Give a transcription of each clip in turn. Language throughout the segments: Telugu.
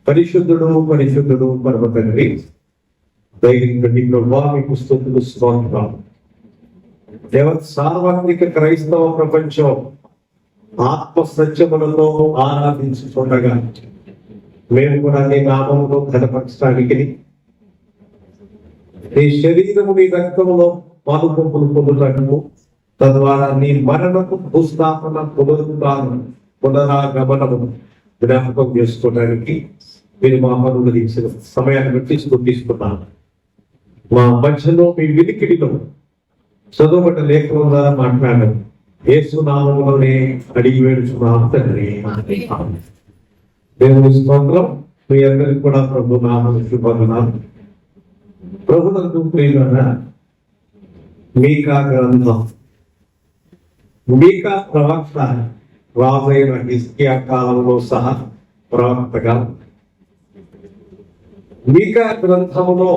పరిశుద్ధుడు పరిశుద్ధుడు పరమ తండ్రి మీకు స్తుతులు స్తోత్రం. సార్వత్రిక క్రైస్తవ ప్రపంచం ఆత్మ సత్యములతో ఆరాధించుతుండగా మేము కూడా నీ నామమును ఘనపరచడానికి నీ శరీరము నీ రక్తములో పాలుపొప్పులు పొందుటకు, తద్వారా నీ మరణము భూస్థాపన పునరాగమనము జ్ఞాపకం చేసుకోవడానికి మీరు మా పనులు ఇచ్చిన సమయాన్ని బట్టి తీసుకున్నాను. మా మధ్యలో మీ వినికిడిలో చదువుబడ్డ లేఖనం ద్వారా మాట్లాడారు. యేసు నామములోనే అడిగి వేడుచున్నాము తండ్రి. దేవుని స్తోత్రం. మీ అందరికి కూడా ప్రభు నామం శుభనాలు. ప్రభునందు ప్రియులారా, మీకా గ్రంథం, మీకా ప్రవక్త రాజైన హిజ్కియా కాలంలో సహా ప్రవక్తగా మీకా గ్రంథంలో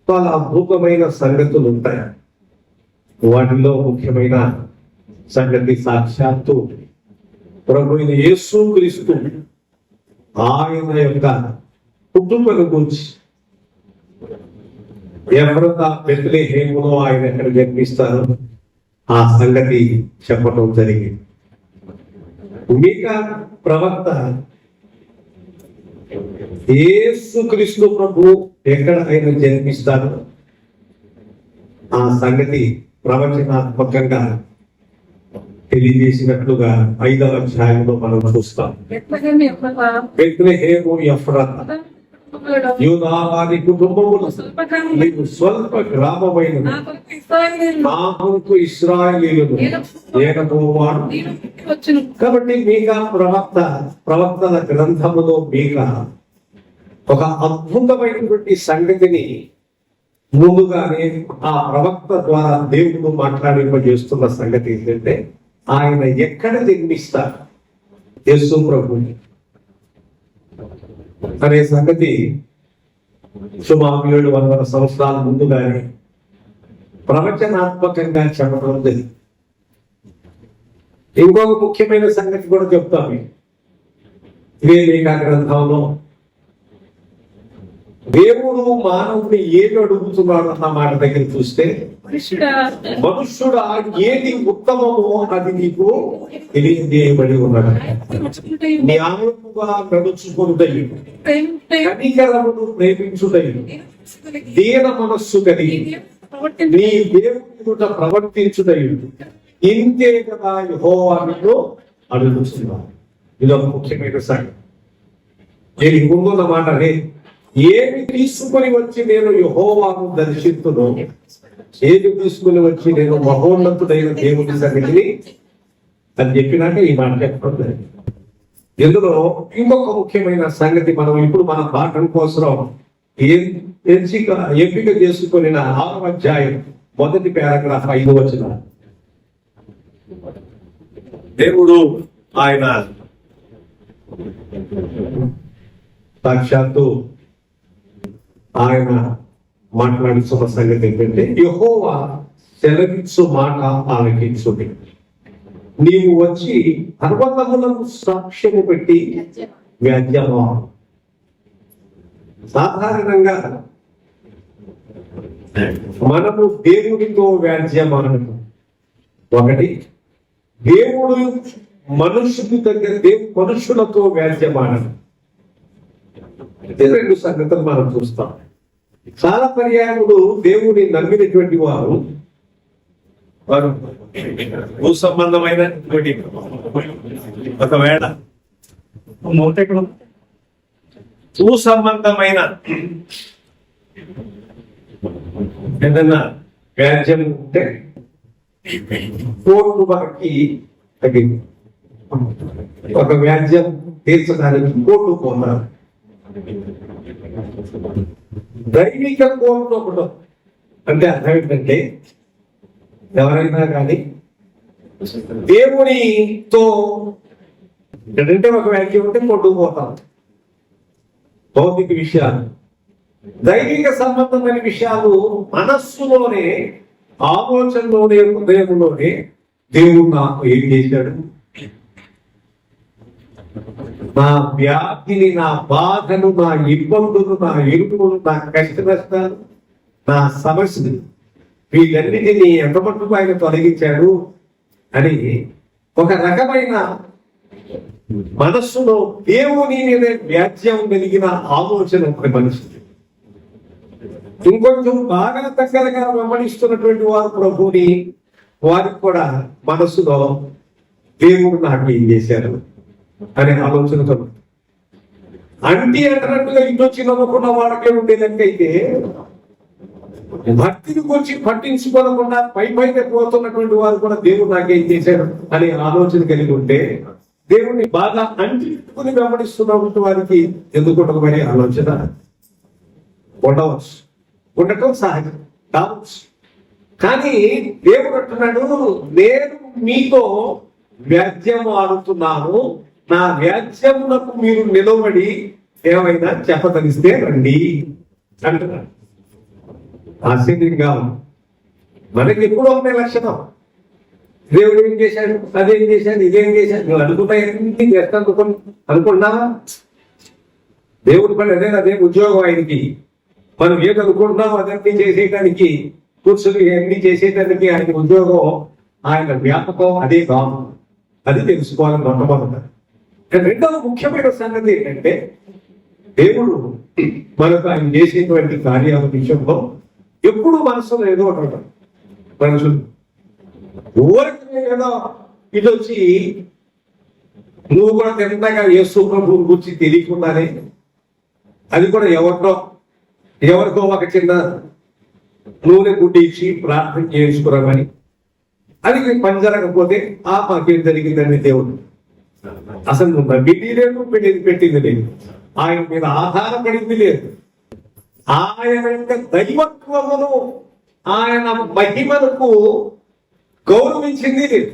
చాలా అద్భుతమైన సంగతులు ఉంటాయి. వాటిలో ముఖ్యమైన సంగతి సాక్షాత్తు ప్రభువైన యేసుక్రీస్తు ఆయన యొక్క పుట్టుకను గురించి ఎఫ్రాతా బెత్లెహేములో ఆయన ఎక్కడ జన్మిస్తారు ఆ సంగతి చెప్పడం జరిగింది. మీకా ప్రవక్త యేసుక్రీస్తు ప్రభు ఎక్కడ ఆయన జన్మిస్తారు ఆ సంగతి ప్రవచనాత్మకంగా తెలియజేసినట్లుగా 5వ అధ్యాయంలో మనం చూస్తాం. బెత్లెహేము ఎఫ్రాతా యూదా వారి కుటుంబములు స్వల్ప గ్రామమైన నా కొరకు ఇశ్రాయేలీయులు ఏకబోవాడు. కాబట్టి మీకా ప్రవక్తల గ్రంథములో మీకా ఒక అద్భుతమైనటువంటి సంగతిని ముందుగానే ఆ ప్రవక్త ద్వారా దేవుడు మాట్లాడింపజేస్తున్న సంగతి ఏంటంటే, ఆయన ఎక్కడ జన్మిస్తారు యేసు ప్రభు అనే సంగతి సుమారు 700 సంవత్సరాల ముందుగానే ప్రవచనాత్మకంగా చెప్పడం జరిగింది. ఇంకొక ముఖ్యమైన సంగతి కూడా చెప్తాము. ఇదే మీకా గ్రంథంలో దేవుడు మానవుడిని ఏది అడుగుతున్నాడు అన్న మాట దగ్గర చూస్తే, మనుష్యుడు ఏది ఉత్తమమో అది నీకు తెలియజేయబడి ఉన్నాడు. న్యాయముగా నడుచుకుంటూ కనికరమును ప్రేమించుటై దీన మనస్సు కలిగి నీ దేవుని ప్రవర్తించుటై ఇంతే కదా యెహోవా నిన్ను అడుగుతున్నాడు. ఇదొక ముఖ్యమైన సంగతి. నేను ఇంకొన్న మాట ఏమి తీసుకుని వచ్చి నేను యెహోవాను దర్శించును, ఏది తీసుకుని వచ్చి నేను మహోన్నతుడైన దేవుని సన్నిధిని అని చెప్పినాక ఈ మాట చెప్పడం. ఇందులో ఇంకొక ముఖ్యమైన సంగతి మనం ఇప్పుడు మన పాఠం కోసం ఎంపిక చేసుకుని 6వ అధ్యాయం 1వ పారాగ్రాఫ్ 5వ వచనం. దేవుడు ఆయన సాక్షాత్తు ఆయన మాట్లాడుతున్న సంగతి ఏంటంటే, యెహోవా సెలవిచ్చు మాట ఆలకించుడి, నీవు వచ్చి పర్వతములకు సాక్ష్యము పెట్టి వ్యాజ్యమా. సాధారణంగా మనము దేవుడితో వ్యాజ్యమానం ఒకటి, దేవుడు మనుషుల దగ్గర మనుషులతో వ్యాజ్యమానం. 2 సంగతులు మనం చూస్తాం. చాలా పర్యాయములు దేవుని నమ్మినటువంటి వారు భూ సంబంధమైన ఒకవేళ భూ సంబంధమైన ఏదన్నా వ్యాజ్యం ఉంటే కోర్టు వారికి తగ్గింది. ఒక వ్యాజ్యం తీర్చడానికి కోర్టు పోతారు. దైవిక కోర్టు ఒకటి అంటే అర్థం ఏంటంటే, ఎవరైనా కానీ దేవునితో ఏంటంటే ఒక వ్యాఖ్య ఉంటే కొట్టుకుపోతాం. భౌతిక విషయాలు, దైవిక సంబంధమైన విషయాలు మనస్సులోనే, ఆలోచనలోనే, హృదయంలోనే దేవుడు నాకు ఏం చేశాడు, నా వ్యాధిని, నా బాధను, నా ఇబ్బందులు, నా ఇరుకులు, నా కష్ట నష్టాలు, నా సమస్యలు, వీటన్నిటినీ ఎంత మట్టుకు ఆయన తొలగించాడు అని ఒక రకమైన మనస్సులో దేవుని మీద వ్యాజ్యం కలిగిన ఆలోచన ఒక మనిషి. ఇంకొంచెం బాగా దగ్గరగా వెంబడిస్తున్నటువంటి వారు ప్రభుని, వారికి కూడా మనస్సులో దేవుడు నాకు ఏం చేశారు అనే ఆలోచనతో అంటున్నట్టుగా ఇంటొచ్చి నమ్ముకున్న వాళ్ళకే ఉండేదంటే, భక్తిని గురించి పట్టించుకోకుండా పైపైన పోతున్నటువంటి వారు కూడా దేవుడు నాకేం చేశారు అనే ఆలోచన కలిగి ఉంటే, దేవుణ్ణి బాగా అంటించుకుని వెంబడిస్తున్నటువంటి వారికి ఎందుకుంటే ఆలోచన ఉండవచ్చు, ఉండటం సహజం కావచ్చు. కానీ దేవుడు అంటున్నాడు, నేను మీతో వ్యాజ్యం ఆడుతున్నాను, నా వ్యాజ్యమునకు మీరు నిలబడి ఏమైనా చెప్పదలిస్తే రండి అంటున్నాడు. ఆశ్చర్యంగా మనకి ఎప్పుడో ఉన్న లక్షణం, దేవుడు ఏం చేశాడు, అదేం చేశాడు, ఇదేం చేశాడు, నువ్వు అనుకున్నా ఏంటి చేస్తాను అనుకుంటున్నావా? దేవుడు పని అదే ఉద్యోగం ఆయనకి. మనం ఏది అనుకుంటున్నాం అదన్నీ చేసేయడానికి, కూర్చుని అన్ని చేసేటానికి ఆయన ఉద్యోగం, ఆయన వ్యాపకం అదే కాదు. అది తెలుసుకోవాలని మొట్టమొదట. రెండవ ముఖ్యమైన సంగతి ఏంటంటే, దేవుడు మనకు ఆయన చేసేటువంటి కార్యాల విషయంలో ఎప్పుడు మనసులో ఏదో ఒకటి మనుషులు ఊరికి ఏదో ఇది వచ్చి నువ్వు కూడా తిన్నగా యేసు ప్రభువు గురించి తెలియకుండానే, అది కూడా ఎవరికో ఒక చిన్న నూనె గుడ్డి ఇచ్చి ప్రార్థన చేసుకురామని, అది పని జరగకపోతే మాకేం జరిగిందండి దేవుడు అసలు నువ్వు నమ్మింది లేదు, పెట్టింది లేదు, ఆయన మీద ఆధారపడింది లేదు, ఆయన యొక్క దైవత్వమును, ఆయన మహిమలకు గౌరవించింది లేదు.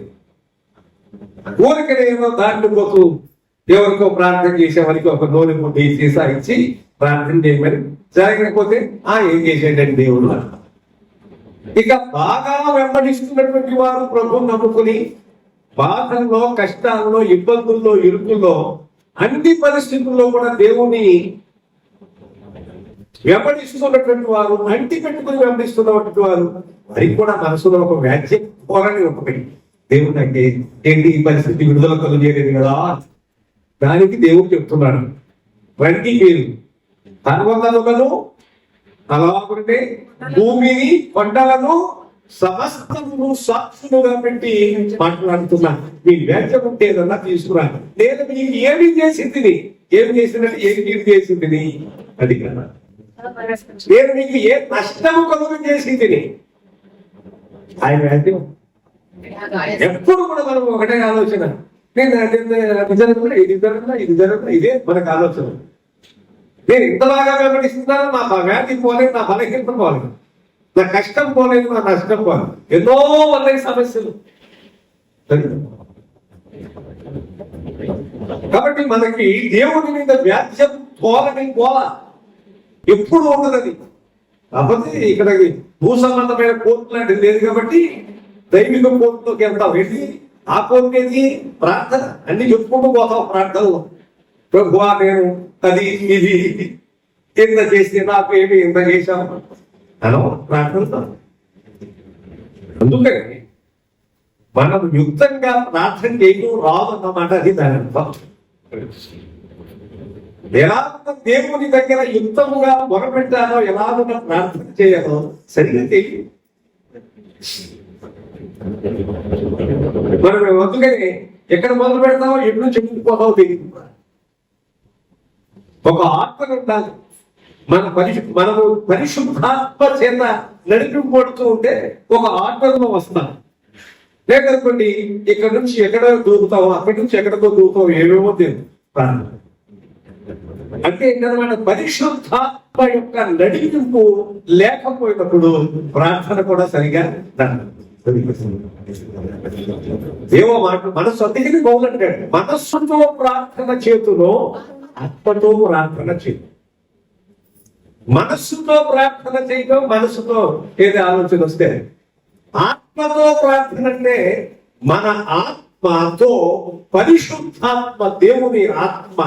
ఊరికనేమో దాంట్లో పోతూ ఎవరికో ప్రార్థన చేసేవారికి ఒక నూనె ముద్ద సీసా ఇచ్చి ప్రార్థన చేయమని, జరగకపోతే ఏం చేసేటండి దేవుడు. ఇక బాగా వెంబడిస్తున్నటువంటి వారు ప్రభువుని నమ్ముకుని బాధల్లో, కష్టాల్లో, ఇబ్బందుల్లో, ఇరుకుల్లో, అన్ని పరిస్థితుల్లో కూడా దేవుని వెంబడిస్తున్నటువంటి వారు, అంటి పెట్టుకుని వెంబడిస్తున్నటువంటి వారు, అది కూడా మనసులో ఒక వ్యాజ్యం పోరాని ఒకటి. దేవుడు అంటే ఏంటి ఈ పరిస్థితి విడుదల కలుగలేదు కదా, దానికి దేవుడు చెప్తున్నాడు, రండి మీరు పర్వతములను అలాగే భూమిని, కొండలను సమస్తమును సాక్షులుగా పెట్టి మాట్లాడుతున్నా. మీ వ్యాఖ్యం ఉంటే ఏదన్నా తీసుకురా, నేను మీకు ఏమి చేసింది, ఏమి చేసినట్టు ఏమి మీరు చేసింది అది కదా, నేను మీకు ఏ నష్టము కలుగు చేసింది. ఆయన వ్యాఖ్యం ఎప్పుడు కూడా మనం ఒకటే ఆలోచన, నేను ఇది జరుగుతున్నా, ఇది జరుగుతున్నా, ఇదే మనకు ఆలోచన. నేను ఇంతలాగా వెంబడిస్తున్నాను, నా వ్యాధి పోలేదు, నా బలహీనత పోలేదు, నా కష్టం పోలేదు, నా నష్టం పోలేదు, ఎన్నో ఉన్నాయి సమస్యలు. కాబట్టి మనకి దేవుడి మీద వ్యాధ్యం పోల ఎప్పుడు ఉండదు. కాకపోతే ఇక్కడ భూ సంబంధమైన కోర్టు లాంటిది లేదు కాబట్టి దైవిక కోర్టులోకి వెళ్తాం. ఏంటి ఆ కోర్టు ఏది? ప్రార్థన. అన్ని చెప్పుకుంటూ పోతాం ప్రార్థనలో. ప్రభువా నేను అది ఇది ఇంత చేస్తే నాకు ఏమి ఇంత చేశాను అను ప్రార్థన. అందుకని మనం యుక్తంగా ప్రార్థన చేయడం రాదన్నమాట. అది దాని అర్థం. ఎలా దేవుని దగ్గర యుక్తముగా మొరపెట్టాలో, ఎలా ప్రార్థన చేయాలో సరిగ్గా తెలియదు. మనం అందుకని ఎక్కడ మొదలు పెడతామో ఎప్పుడు చెప్పుకుపోతామో తెలియదు. ఒక ఆత్మ ఉండాలి. మనము పరిశుద్ధాత్మ చేత నడిపింపబడుతూ ఉంటే ఒక ఆత్మలో వస్తాం. లేకనుకోండి ఇక్కడ నుంచి ఎక్కడ దూకుతామో, అక్కడి నుంచి ఎక్కడికో దూకుతామో, ఏమేమో తెలియదు. అంటే ఏంటన్నమాట, పరిశుద్ధాత్మ యొక్క నడిపింపు లేకపోయినప్పుడు ప్రార్థన కూడా సరిగా ఏవో మనస్సు అందుకని బాగుంటాడు. మనస్సుతో ప్రార్థన చేతులో ఆత్మతో ప్రార్థన చేయడం. మనస్సుతో ప్రార్థన చేయడం, మనస్సుతో ఏదో ఆలోచన వస్తే. ఆత్మతో ప్రార్థన అంటే మన ఆత్మ ఆత్మతో పరిశుద్ధాత్మ దేవుని ఆత్మ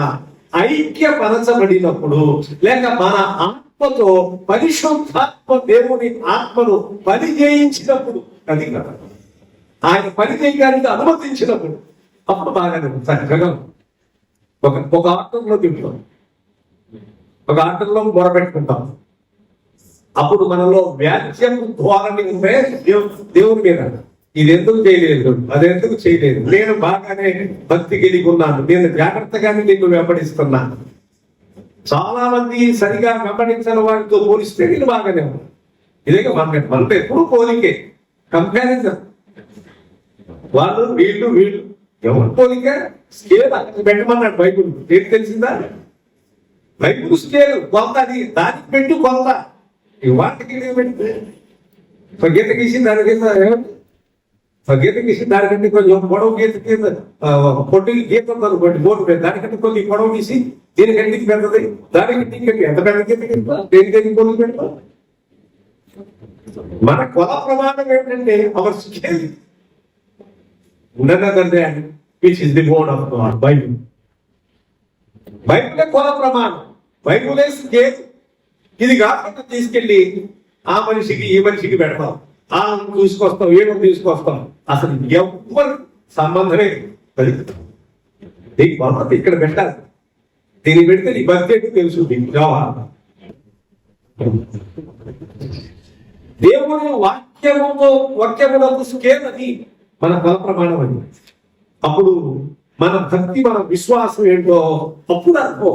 ఐక్యపరచబడినప్పుడు, లేక మన ఆత్మతో పరిశుద్ధాత్మ దేవుని ఆత్మను పని చేయించినప్పుడు, అది కదా ఆయన పని చేయడానికి అనుమతించినప్పుడు, అప్పుడు బాగానే చక్కగా ఒక ఆటంలో తింటాం, ఒక ఆటంలో మొరపెట్టుకుంటాం. అప్పుడు మనలో వ్యాఖ్యం ధోరణి ఉంటే దేవుని మీద ఇది ఎందుకు చేయలేదు, అది ఎందుకు చేయలేదు, నేను బాగానే భక్తి కలిగి ఉన్నాను, నేను జాగ్రత్తగానే నిన్ను వెంబడిస్తున్నాను. చాలా మంది సరిగా వెంబడించిన వారితో పోలిస్తే నేను బాగానే ఉన్నాను. ఇదే మనతో ఎప్పుడు పోలికే, కంపారిజన్. వాళ్ళు వీళ్ళు ఎవరు పోలిక? స్కేల్ అక్కడ పెట్టమన్నాడు బైబుల్. ఏం తెలిసిందా? బైబుల్ స్కేల్ కొంత, అది దానికి పెట్టు కొంత. ఈ వాటికి పెట్టు గీత గీసి దాని కింద, గీత గీసి దానికంటే కొంచెం పొడవు గీత కింద పొట్టి గీత అనుకోండి బోర్డు మీద, దానికంటే కొంచెం పొడవు గీసి దీనికంటికి పెద్దది, దానికంటే ఎంత పెద్ద గీత కింద దేనికంటే పొడుగు పెడతాం. మన కొల ప్రమాణం ఏంటంటే our scale. Which is the word of God, Bible. బైబులే కొల ప్రమాణం, బైబులే స్కేల్. ఇది కాకుండా తీసుకెళ్ళి ఆ మనిషికి ఈ మనిషికి పెడతాం, ఆ తీసుకొస్తాం, ఏమో తీసుకొస్తాం. అసలు ఎవరు సంబంధమే నీకు కొలత ఇక్కడ పెట్టాలి. దీన్ని పెడితే నీ బడ్జెట్ తెలుసు. దేవుని వాక్యములకు స్కేల్ అది మన కొల ప్రమాణం అది. అప్పుడు మన భక్తి, మన విశ్వాసం ఏంటో అప్పుడు అనుకో.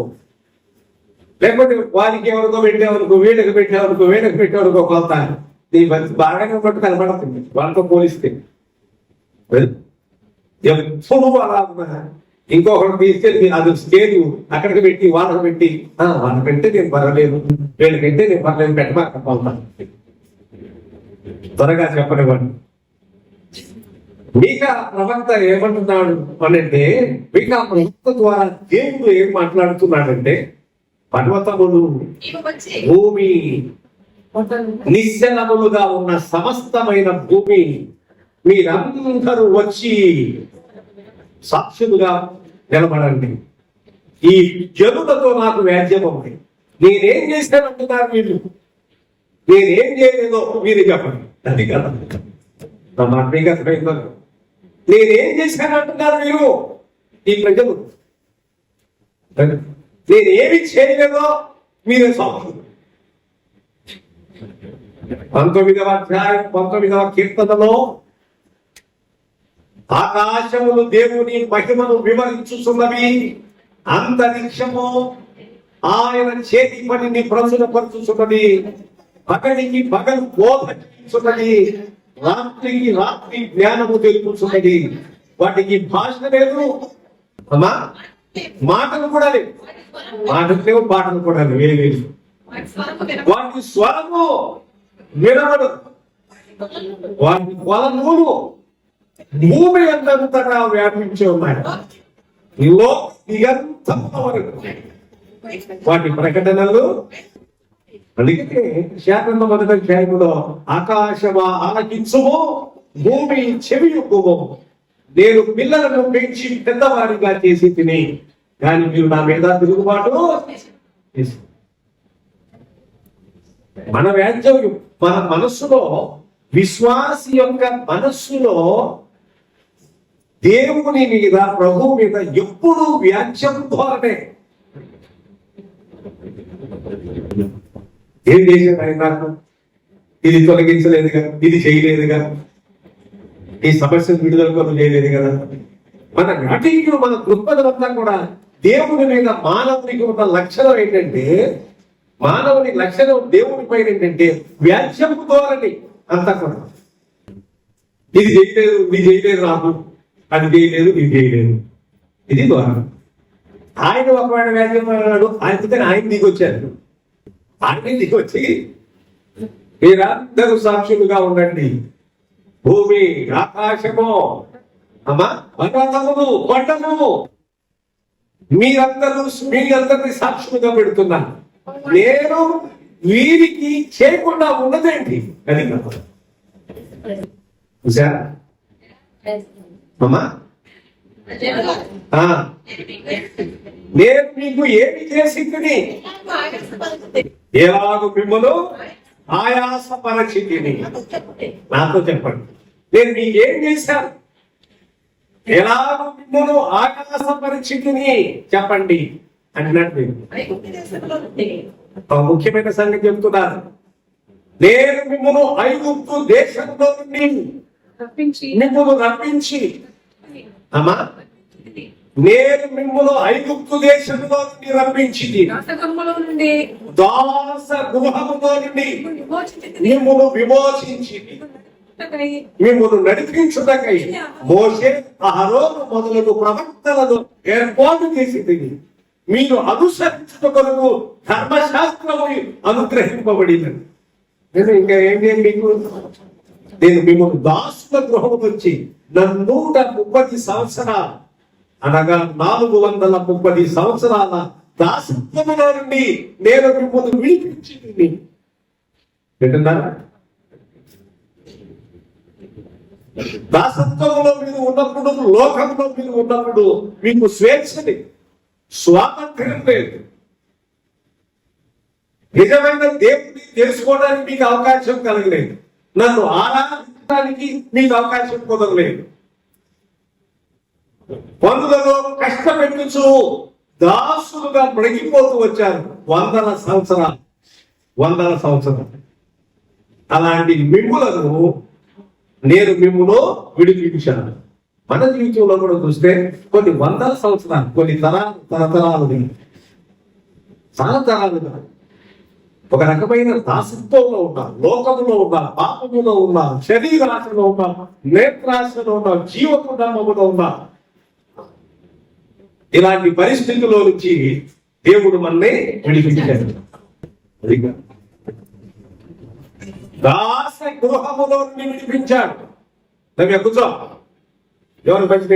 లేకపోతే వారికి ఎవరికో పెట్టేవనుకో, వీళ్ళకి పెట్టేవనుకో కొలత, నీ భక్తి బాగానే ఉన్నట్టు కనబడుతుంది వాళ్ళతో పోలిస్తే. ఎప్పుడు అలా ఇంకొకటి తీసుకెళ్ళి అది స్కేలు అక్కడికి పెట్టి వాళ్ళకి పెట్టి, వాళ్ళకంటే నేను పర్వాలేదు, వీళ్ళకంటే నేను పర్లేదు, పెట్టమాక కొలత. త్వరగా చెప్పనివ్వండి. మీకా ప్రవక్త ఏమంటున్నాడు అనంటే, మీకా ప్రవక్త ద్వారా దేవుడు ఏం మాట్లాడుతున్నాడంటే, పర్వతములు, భూమి, నిశ్చలములుగా ఉన్న సమస్తమైన భూమి, మీరందరూ వచ్చి సాక్షులుగా నిలబడండి. ఈ జనులతో నాకు వ్యాజ్యం ఉంది. నేనేం చేశానంటున్నారు మీరు, నేనేం చేయలేదో మీరు చెప్పండి. అది కదా నా మాట. నేనేం చేశానంటున్నారు మీరు ఈ ప్రజలు, నేనేమి చేయలేదో మీరే సాక్షులు. 19వ అధ్యాయం 19వ కీర్తనలో ఆకాశములు దేవుని మహిమను వివరించుచున్నవి, అంతరిక్షము ఆయన చేతి పనిని ప్రచురపరచుచున్నది, పగలికి పగలు బోధించున్నది, రాత్రికి రాత్రి జ్ఞానము తెలుపుతున్నది. వాటికి భాష లేదు, అమ్మా మాటలు కూడా లేవు, మాటలు లేవు, పాటలు కూడా లేవు. వాటి స్వరము వినబడు, వాటి కొలములు భూమి అంతటా వ్యాపించి ఉన్నాయి. వాటి ప్రకటనలు. అందుకే శాఖంలో మొదటి అధ్యాయంలో ఆకాశమా ఆలకించుము, భూమి చెవియొక్కుము, నేను పిల్లలను పెంచి పెద్దవారిగా చేసి తిని, కానీ మీరు నా మీద తిరుగుబాటు. మన వ్యాజ్యం, మన మనస్సులో, విశ్వాసి యొక్క మనస్సులో దేవుని మీద, ప్రభు మీద ఎప్పుడు వ్యాజ్యం ధోరణే. ఏం చేశాడు ఆయన నాకు, ఇది తొలగించలేదుగా, ఇది చేయలేదుగా, ఈ సమస్యను విడుదల కొరకు చేయలేదు కదా. మన నాటికి, మన దృక్పథమంతా కూడా దేవుని మీద, మానవునికి ఉన్న లక్షణం ఏంటంటే, మానవుని లక్షణం దేవుని పైన ఏంటంటే వ్యాజ్యపు ధోరణి అంతా కూడా. ఇది చేయలేదు నాకు, అది చేయలేదు, ఇది చేయలేదు, ఇది ధోరణి. ఆయన ఒకవేళ వ్యాజ్యం అన్నాడు, ఆయన దిగొచ్చారు. ఆయన దిగొచ్చి మీరందరూ సాక్షులుగా ఉండండి, భూమి, ఆకాశము, పర్వతములు, కొండము, మీరందరినీ సాక్షులుగా పెడుతున్నాను. నేను వీరికి చేయకుండా ఉన్నదేంటి అది చూసారా అమ్మా. నేను మీకు ఏమి చేసింది? ఎలాగూ మిమ్మల్ని ఆయాసపరచితిని. నాతో చెప్పండి, నేను మీకేం చేశాను? ఎలాగూ మిమ్మల్ని ఆయాసపరచితిని చెప్పండి అన్నట్టు ముఖ్యమైన సంగతి చెప్తున్నారు. నేను మిమ్మల్ని ఐగుప్తు దేశంలో నుండి మిమ్మల్ని రప్పించి, అమ్మా నేను మిమ్మల్ని ఐగుప్తు దేశంలో నుండి రప్పించింది, దాస గృహములో నుండి మిమ్మల్ని విమోచించింది, మిమ్మల్ని నడిపించుటకై మోషే అహరోను మొదలగు ప్రవక్తలను ఏర్పాటు చేసింది. మీరు అనుసరించుట కొరకు ధర్మశాస్త్రము అనుగ్రహింపబడినది. నేను ఇంకా ఏం చేయండి మీకు? నేను మిమ్మల్ని దాసుల గృహం వచ్చి 130 సంవత్సరాలు అనగా 430 సంవత్సరాల దాసత్వములో నుండి నేను మిమ్మల్ని విడిపించింది. వింటున్నారా? దాసత్వంలో మీరు ఉన్నప్పుడు, లోకంలో మీరు ఉన్నప్పుడు మీకు స్వేచ్ఛని, స్వాతంత్ర్యం లేదు. నిజమైన దేవుడిని తెలుసుకోవడానికి మీకు అవకాశం కలగలేదు. నన్ను ఆరాధించడానికి మీకు అవకాశం కుదరలేదు. పనులలో కష్టపెట్టుచు దాసులుగా మడిగిపోతూ వచ్చారు 100 సంవత్సరాలు. అలాంటి మిమ్ములను నేను మిమ్ములో విడిపించాను. మన జీవితంలో కూడా చూస్తే కొన్ని 100 సంవత్సరాలు, కొన్ని తరతరాలు, చాలా తరాలుగా ఒక రకమైన దాసత్వంలో ఉన్నారు, లోకములో ఉన్నారు, పాపములో ఉన్నారు, శరీరాశలో ఉన్నారు, నేత్రాశలో ఉన్నారు, జీవకుటుంబములో ఉన్నారు. ఇలాంటి పరిస్థితుల్లో నుంచి దేవుడు మనల్ని విడిపించాడు. దాస గృహములో నుండి విడిపించాడు. నవ్వు కూర్చో. ఎవరు మంచిది?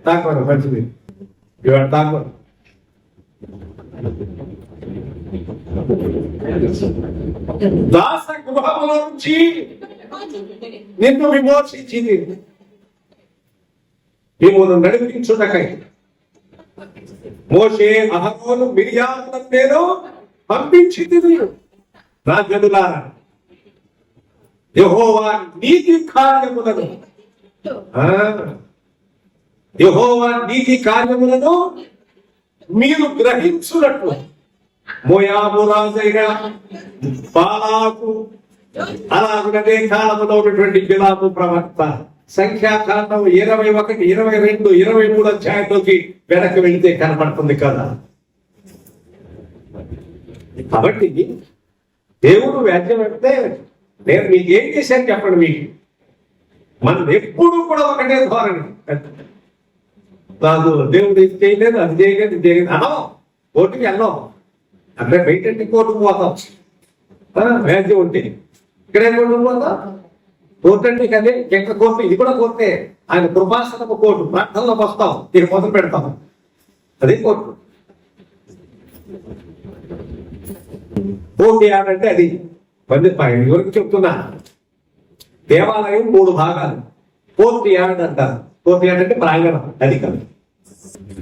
తాకూరు మంచిది. ఇవాడు తాకూరు. దాస గృహములో నుంచి నిన్ను విమోచించింది, మిమ్మల్ని నడిపించుటకై మోషే అహరోను మిరియాములను నేను పంపించింది. నా జనులారా, యెహోవా నీతి కార్యములను మీరు గ్రహించున్నట్లు మోయాబు రాజైన బాలాకు, అలాగే కాలంలో ఉన్నటువంటి బిలాము ప్రవక్త, సంఖ్యాకాండం 21, 22, 23 అధ్యాయంలోకి వెనక్కి వెళితే కనపడుతుంది కదా. కాబట్టి దేవుడు వ్యాజ్యం అంటే నేను మీకు ఏం చేశాను చెప్పండి. మీకు మనం ఎప్పుడు కూడా ఒకటే ధోరణి, నాకు దేవుడు ఇది చేయలేదు, అది చేయలేదు, ఇది చేయలేదు అనం. కోర్టుకి వెళ్ళాం అంటే బయట కోర్టుకు పోతాం. వ్యాజ్యం ఉంటే ఇక్కడే కోర్టుకు పోతాం. కోర్టు అంటే కదే ఎక్కడ కోర్టు, ఇది కూడా కోర్టే. ఆయన కృపాసనపు కోర్టు, ప్రార్థనలోకి వస్తాం, ఇక మొదలు పెడతాం, అదే కోర్టు. కోర్టు ఏమంటే అది ఎవరికి చెప్తున్నా, దేవాలయం 3 భాగాలు. కోర్టు యార్డ్ అంటారు. కోర్టు యార్డ్ అంటే ప్రాంగణం, అది కాదు.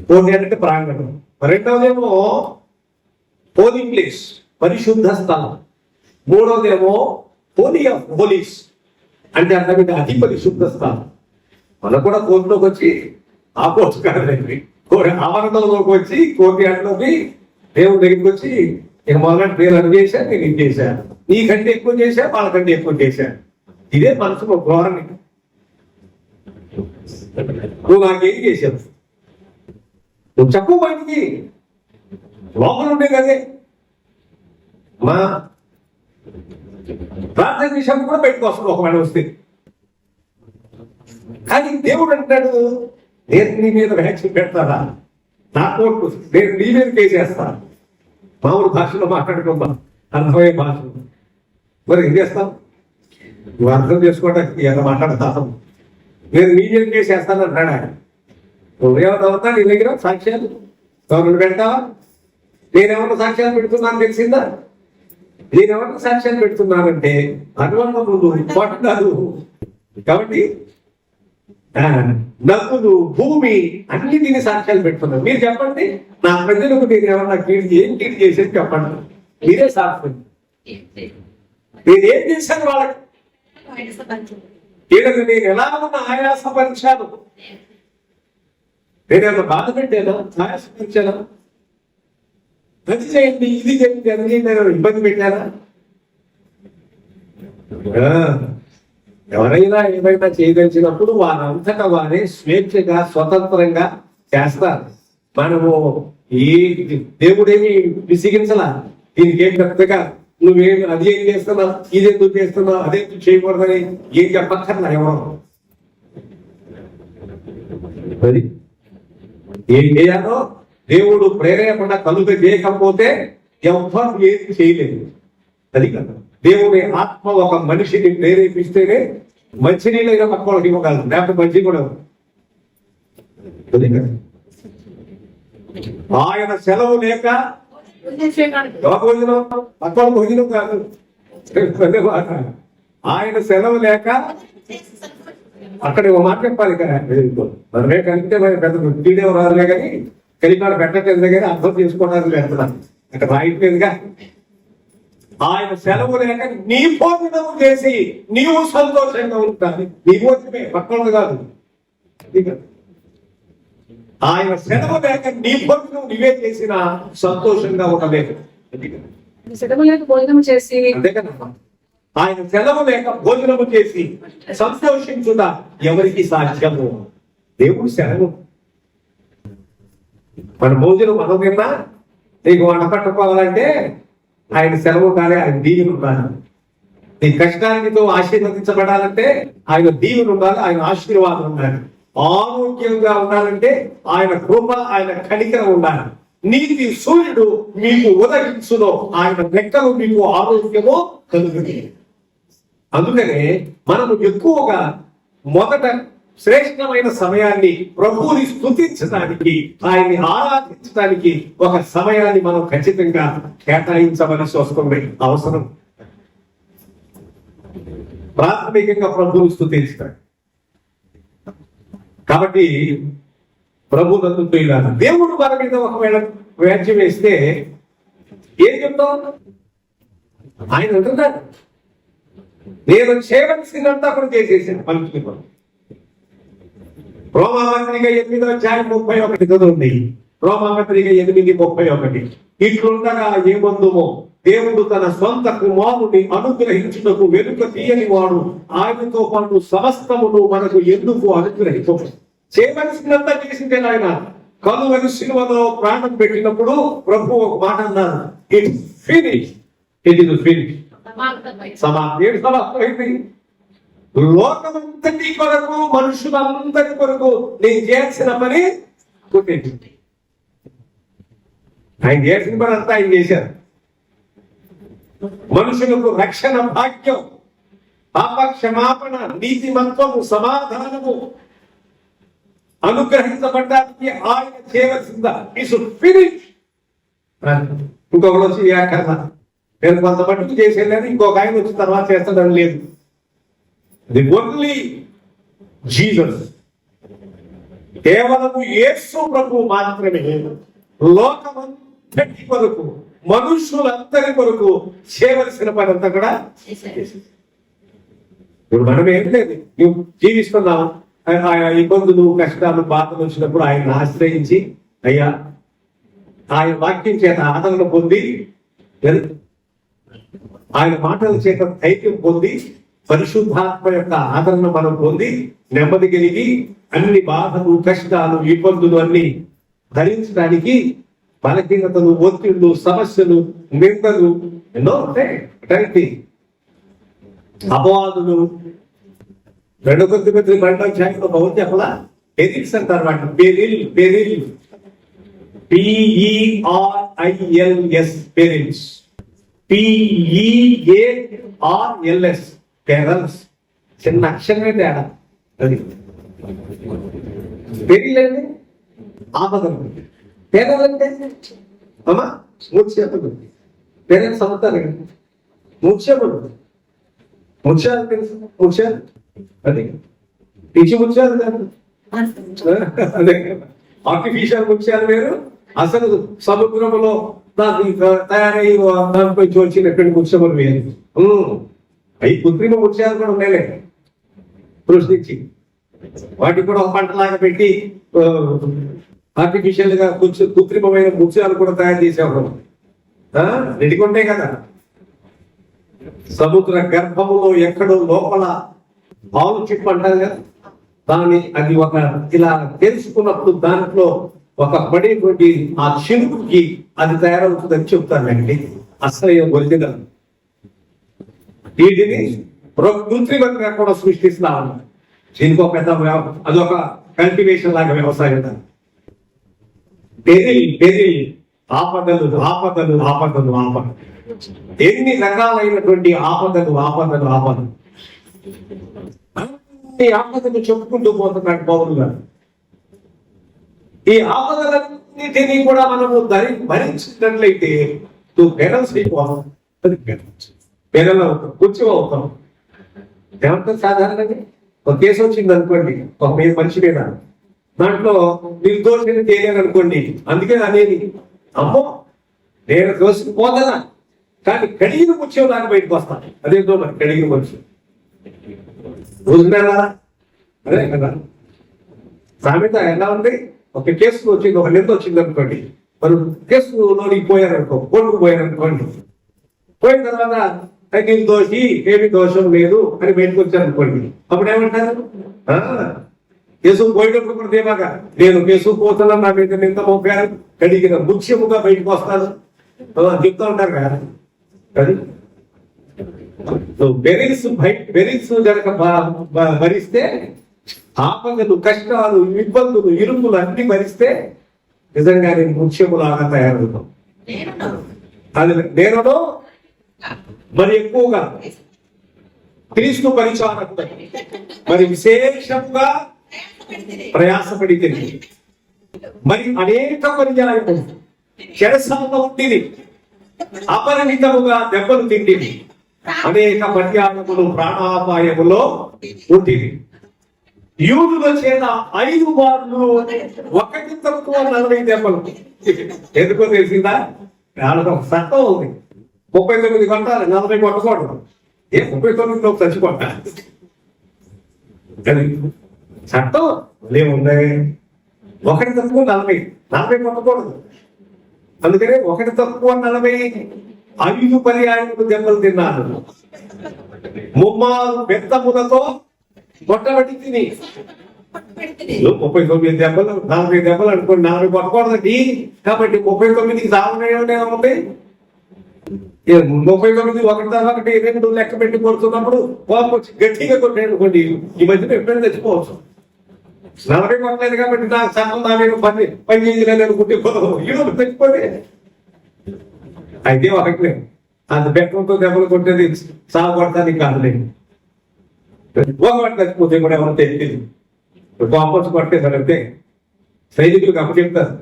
కోర్టు యార్డ్ అంటే ప్రాంగణం. రెండవదేమో పోలింగ్ ప్లేస్, పరిశుద్ధ స్థలం. మూడవదేమో హోలీ ఆఫ్ హోలీస్ అంటే అర్థం అతి పరిశుద్ధ స్థలం. మనం కూడా కోర్టులోకి వచ్చి ఆ కోర్టు కాదండి, ఆవరణలోకి వచ్చి కోర్టు యార్డ్లోకి దేవుడి దగ్గరికి వచ్చి ఇక మొదటి నేను అది చేశాను, నేను ఇది చేశాను, నీకంటే ఎక్కువ చేశా, వాళ్ళకంటే ఎక్కువ చేశాను. ఇదే మనసులో ధోరణి. నువ్వు నాకేం చేశావు, నువ్వు చెప్పు బయటికి, లోపల ఉండే కదే. మా ప్రార్థన విషయం కూడా బయటకు వస్తుంది ఒకవేళ వస్తే. కానీ దేవుడు అంటాడు, నేను నీ మీద వ్యాఖ్యలు పెడతాడా, నా కోర్టు నేను నీ మీద కేసేస్తా. మామూలు భాషలో మాట్లాడుకుందాం, అర్థమయ్యే భాషలో. మరి ఏం చేస్తాం? నువ్వు అర్థం చేసుకోవడానికి ఎంత మాట్లాడతాను. నేను నీ మీద కేసేస్తాను అంటాడా? నువ్వేమవుతా? నీ దగ్గర సాక్ష్యాలు ఎవరు పెడతావా? నేనేమన్నా సాక్ష్యాలు పెడుతున్నాను తెలిసిందా? నేనెవరిని సాక్ష్యాలు పెడుతున్నానంటే అనుబంధం ముందు పట్టాలు. కాబట్టి నదులు, భూమి అన్నిటిని సాక్ష్యాలు పెట్టుకున్నారు. మీరు చెప్పండి, నా ప్రజలకు నేను ఏమన్నా ఏం కీడు చేసేది చెప్పండి, మీరే సాక్ష్యం. నేను ఏం చేశాను వాళ్ళకి? వీళ్ళకి నేను ఎలా ఉన్న ఆయాసపరిచాను, నేనేమన్నా బాధ పెట్టానా, ఆయాసపరిచానా? అది చేయండి, ఇది చేయండి, అది చేయండి, ఇబ్బంది పెట్టానా? ఎవరైనా ఏమైనా చేయదలిచినప్పుడు వారంతటా వారే స్వేచ్ఛగా స్వతంత్రంగా చేస్తారు. మనము ఏ దేవుడేమి విసిగించలా, దీనికి ఏం పెద్దగా నువ్వేం అది ఏం చేస్తున్నావు, ఇదెందుకు చేస్తున్నావు, అదెందుకు చేయకూడదని ఏం చెప్పక్కర్లా ఎవరు. మరి ఏం చేయాలో దేవుడు ప్రేరేపణ కలుగ చేయకపోతే ఎవ్వరు ఏది చేయలేదు. అది కదా, దేవుని ఆత్మ ఒక మనిషిని ప్రేరేపిస్తేనే మంచినీళ్ళైనా పక్కవాళ్ళకి ఇవ్వగలరు, లేకపోతే మంచి కూడా. ఆయన సెలవు లేక పక్కవాళ్ళ భోజనం కాదు, ఆయన సెలవు లేక అక్కడ ఒక మాట చెప్పాలి కదా. మనమే కలిపితే పెద్ద వీడియో రాదులే కానీ కలిపాడు పెట్టట్లేదు కానీ అర్థం చేసుకోవడానికి వెళ్తున్నాను, అక్కడ రాయట్లేదుగా. ఆయన సెలవు లేక నీ భోజనము చేసి నీవు సంతోషంగా ఉంటాను. నీ భోజనమే, పక్కన కాదు. ఆయన సెలవు లేక నీ భోజనం నీవే చేసిన సంతోషంగా ఉండలేదు. సెలవు లేక భోజనం చేసి, అంతే కదా, ఆయన సెలవు లేక భోజనము చేసి సంతోషించుట ఎవరికి సాధ్యము? దేవుడు సెలవు. మన భోజనం మనం తిన్నా నీకు వంట పట్టుకోవాలంటే ఆయన సెలవు ఉండాలి, ఆయన దీవెన ఉండాలి. నీ కష్టానితో ఆశీర్వదించబడాలంటే ఆయన దీవెన ఉండాలి, ఆయన ఆశీర్వాదం ఉండాలి. ఆరోగ్యంగా ఉండాలంటే ఆయన కృప, ఆయన కనికరం ఉండాలి. నీతి సూర్యుడు మీకు ఉదయించును, ఆయన రెక్కలు మీకు ఆరోగ్యము కలుగుతుంది. అందుకనే మనము ఎక్కువగా మొదట శ్రేష్టమైన సమయాన్ని ప్రభువుని స్తుతించడానికి, ఆయన్ని ఆరాధించడానికి ఒక సమయాన్ని మనం ఖచ్చితంగా కేటాయించవలసి వస్తుంది. అవసరం ప్రాథమికంగా ప్రభువుని స్తుతించడానికి. కాబట్టి ప్రభు నందుతో ఇలా దేవుడు మన మీద ఒకవేళ వ్యాజ్యం వేస్తే ఏం చెప్తాం? ఆయన అంటున్నాడు, నేను చేయవలసిందంతా కూడా చేసేసాను. పలుకుని రోమాపత్రిక 8:31 చదువుంది. రోమాపత్రిక 8:31 ఇట్లుండగా ఏమందుమో దేవుడు తన సొంత కుమారుని అనుగ్రహించుటకు వెనుక తీయని వాడు, ఆయనతో పాటు సమస్తమును మనకు ఎందుకు అనుగ్రహించు. చేయవలసినంతా చేసిందే ఆయన. కలువరి శిలువలో ప్రాణం పెట్టినప్పుడు ప్రభు ఒక మాట అన్నారు, it finish, it is finish. సమాప్తి. లోకమంతటి కొరకు, మనుషులందరి కొరకు నేను చేసిన పని కొట్టేసింది. ఆయన చేసిన పని అంతా ఆయన చేశారు. మనుషులకు రక్షణ భాగ్యం, పాప క్షమాపణ, నీతిమంతము, సమాధానము అనుగ్రహించబడ్డానికి ఆయన చేయవలసిందా ఇస్ ఫినిష్. ఇంకొకరు వచ్చి వ్యాకరణ నేను కొంత మట్టుకు చేసేదని ఇంకొక ఆయన వచ్చి తర్వాత చేస్తాడని లేదు. ది ఓన్లీ జీసస్, కేవలము యేసు ప్రభు మాత్రమే లోకమంతటి కొరకు, మనుషులందరి కొరకు చేయవలసిన పని అంతా కూడా. ఇప్పుడు మనం ఏం లేదు, నువ్వు జీవిస్తున్నాం, ఇబ్బందులు, కష్టాలు, బాధలు వచ్చినప్పుడు ఆయన ఆశ్రయించి అయ్యా ఆయన వాక్యం చేత ఆదరణ పొంది, ఆయన మాటల చేత ధైర్యం పొంది, పరిశుద్ధాత్మ యొక్క ఆదరణ మనం పొంది నెమ్మది కలిగి అన్ని బాధలు, కష్టాలు, ఇబ్బందులు అన్ని భరించడానికి బలహీనతలు, ఒత్తిళ్లు, సమస్యలు, నిందలు ఎన్నో ఉంటాయి. అపవాదులు 2 కొరింథీయుల 12 బహుళ చెప్పలా పెరిల్స్ అంటారు వాటి. Peril, PERILS, పెరిల్స్, PEARLS, pearls. చిన్న అక్షరమే తేడా. అది పెరిల్ అంటే ఆపదలు, పెరల్ అంటే అమ్మా ముత్యములు. పెరల్స్ అవుతారు కదా, ముత్యములు. ముత్యాలు తెలుసు, ముత్యాలు. అది పిచ్చి ముత్యాలు కాదు. అదే ఆర్టిఫిషియల్ ముత్యాలు వేరు, అసలు సముద్రంలో దానికి తయారై దానిపై వచ్చినటువంటి ముత్యములు వేరు. అవి కృత్రిమ ముత్యాలు కూడా ఉన్నాయిలే సృష్టించి, వాటికి కూడా ఒక పంటలాగా పెట్టి ఆర్టిఫిషియల్ గా కొంచెం కృత్రిమమైన ముత్యాలు కూడా తయారు చేసేవారు. రెడీకుంటాయి కదా. సముద్ర గర్భములో ఎక్కడో లోపల బాలు చిప్ అంటారు కదా, దాన్ని అది ఒక ఇలా తెలుసుకున్నప్పుడు దాంట్లో ఒక పడేటువంటి ఆ చినుకుకి అది తయారవుతుందని చెప్తానండి. అసలు ఒరిజినల్ వీటిని కృత్రిమంగా కూడా సృష్టిస్తా ఉన్నారు. దీనికి ఒక పెద్ద అదొక కల్టివేషన్ లాగా వ్యవసాయం. ఆపదలు ఆపదలు ఆపదలు ఆపదలు, ఎన్ని రకాలైనటువంటి ఆపదలు ఆపదలు ఆపదలు, అన్ని ఆపదలు చెప్పుకుంటూ పోతున్నాడు పౌరులు గారు. ఈ ఆపదలన్నిటినీ కూడా మనము భరించినట్లయితే నువ్వు పెరల్స్ అయిపోతాం. అది పెరల్ అవుతాం, కొంచెం అవుతాం. ఏమంటారు సాధారణంగా ఒక కేసు వచ్చింది అనుకోండి, ఒక మనిషి మీద, దాంట్లో నిర్దోషిని తేలేదు అనుకోండి, అందుకే అనేది అమ్మో నేను దోసుకుపోతానా, కానీ కడిగిన ముత్యం నాకు బయటకు వస్తాను. అదేంటో మరి కడిగిన ముత్యం రోజునా అదే కదా. సామెత ఎలా ఉంది, ఒక కేసు వచ్చింది, ఒక నింద వచ్చింది అనుకోండి, మరి కేసులోనికి పోయారనుకో, కోర్టుకు పోయారనుకోండి, పోయిన తర్వాత నిర్దోషి, ఏమి దోషం లేదు అని బయటకు వచ్చారు అనుకోండి, అప్పుడు ఏమంటారు? కేసు పోయేటప్పుడు కూడా దేవాగా నేను కేసు పోతున్నా, నా మీద నింద మోపారు, కడిగిన ముఖ్యముగా బయటకు వస్తాను చెప్తా ఉంటారు కదా. అది బెరిల్స్ జరగ భరిస్తే, ఆపదలు కష్టాలు ఇబ్బందులు ఇరుకులు అన్ని భరిస్తే నిజంగా నేను ముఖ్యములాగా తయారవుతాం. అది నేను మరి ఎక్కువగా క్రీస్తు పరిచారకుడు మరి విశేషంగా ప్రయాసపడితే మరి అనేక పర్యాయము చెరసాలలో ఉండి అపరిమితముగా దెబ్బలు తింటివి, అనేక పర్యాయములు ప్రాణాపాయములో ఉంటివి. యూదుల చేత 5 మార్లు ఒకటి తక్కువ 40 దెబ్బలు. ఎందుకో తెలిసిందా? వాళ్ళకి ఒక చట్టం ఉంది, 39 కొట్టాలి, 40 కొట్టకూడదు. 39లో చచ్చిపోతా చట్టం లేమున్నాయి. ఒకటి తక్కువ 40 కొట్టకూడదు. అందుకనే ఒకటి తక్కువ 40 5 పర్యాయములు దెబ్బలు తిన్నాను. ముమ్మారు బెత్తములతో కొట్టబడి తిని 39 దెబ్బలు 40 దెబ్బలు అనుకోండి, 40 కొట్టకూడదండి. కాబట్టి 39కి సాగునే ఉంది. 39 ఒకటి తర్వాత 2 లెక్క పెట్టి కొడుతున్నప్పుడు కోపం వచ్చి గట్టిగా కొట్టానుకోండి, ఈ మధ్యన ఎప్పుడైనా తెచ్చిపోవచ్చు. 40 కొట్టలేదు కాబట్టి నాకు సగం నా మీద పని చేయాలని గుట్టి తెచ్చిపోతే అయితే ఒకటి అంత బెట్టంతో దెబ్బలు కొట్టేది సాగు కొడతానికి కాదులేదు. ఒకటి చచ్చిపోతే కూడా ఎవరు తెలియదు. కోపం కొట్టేసారు అంతే. సైనికులకు అప్పు చెప్తారు,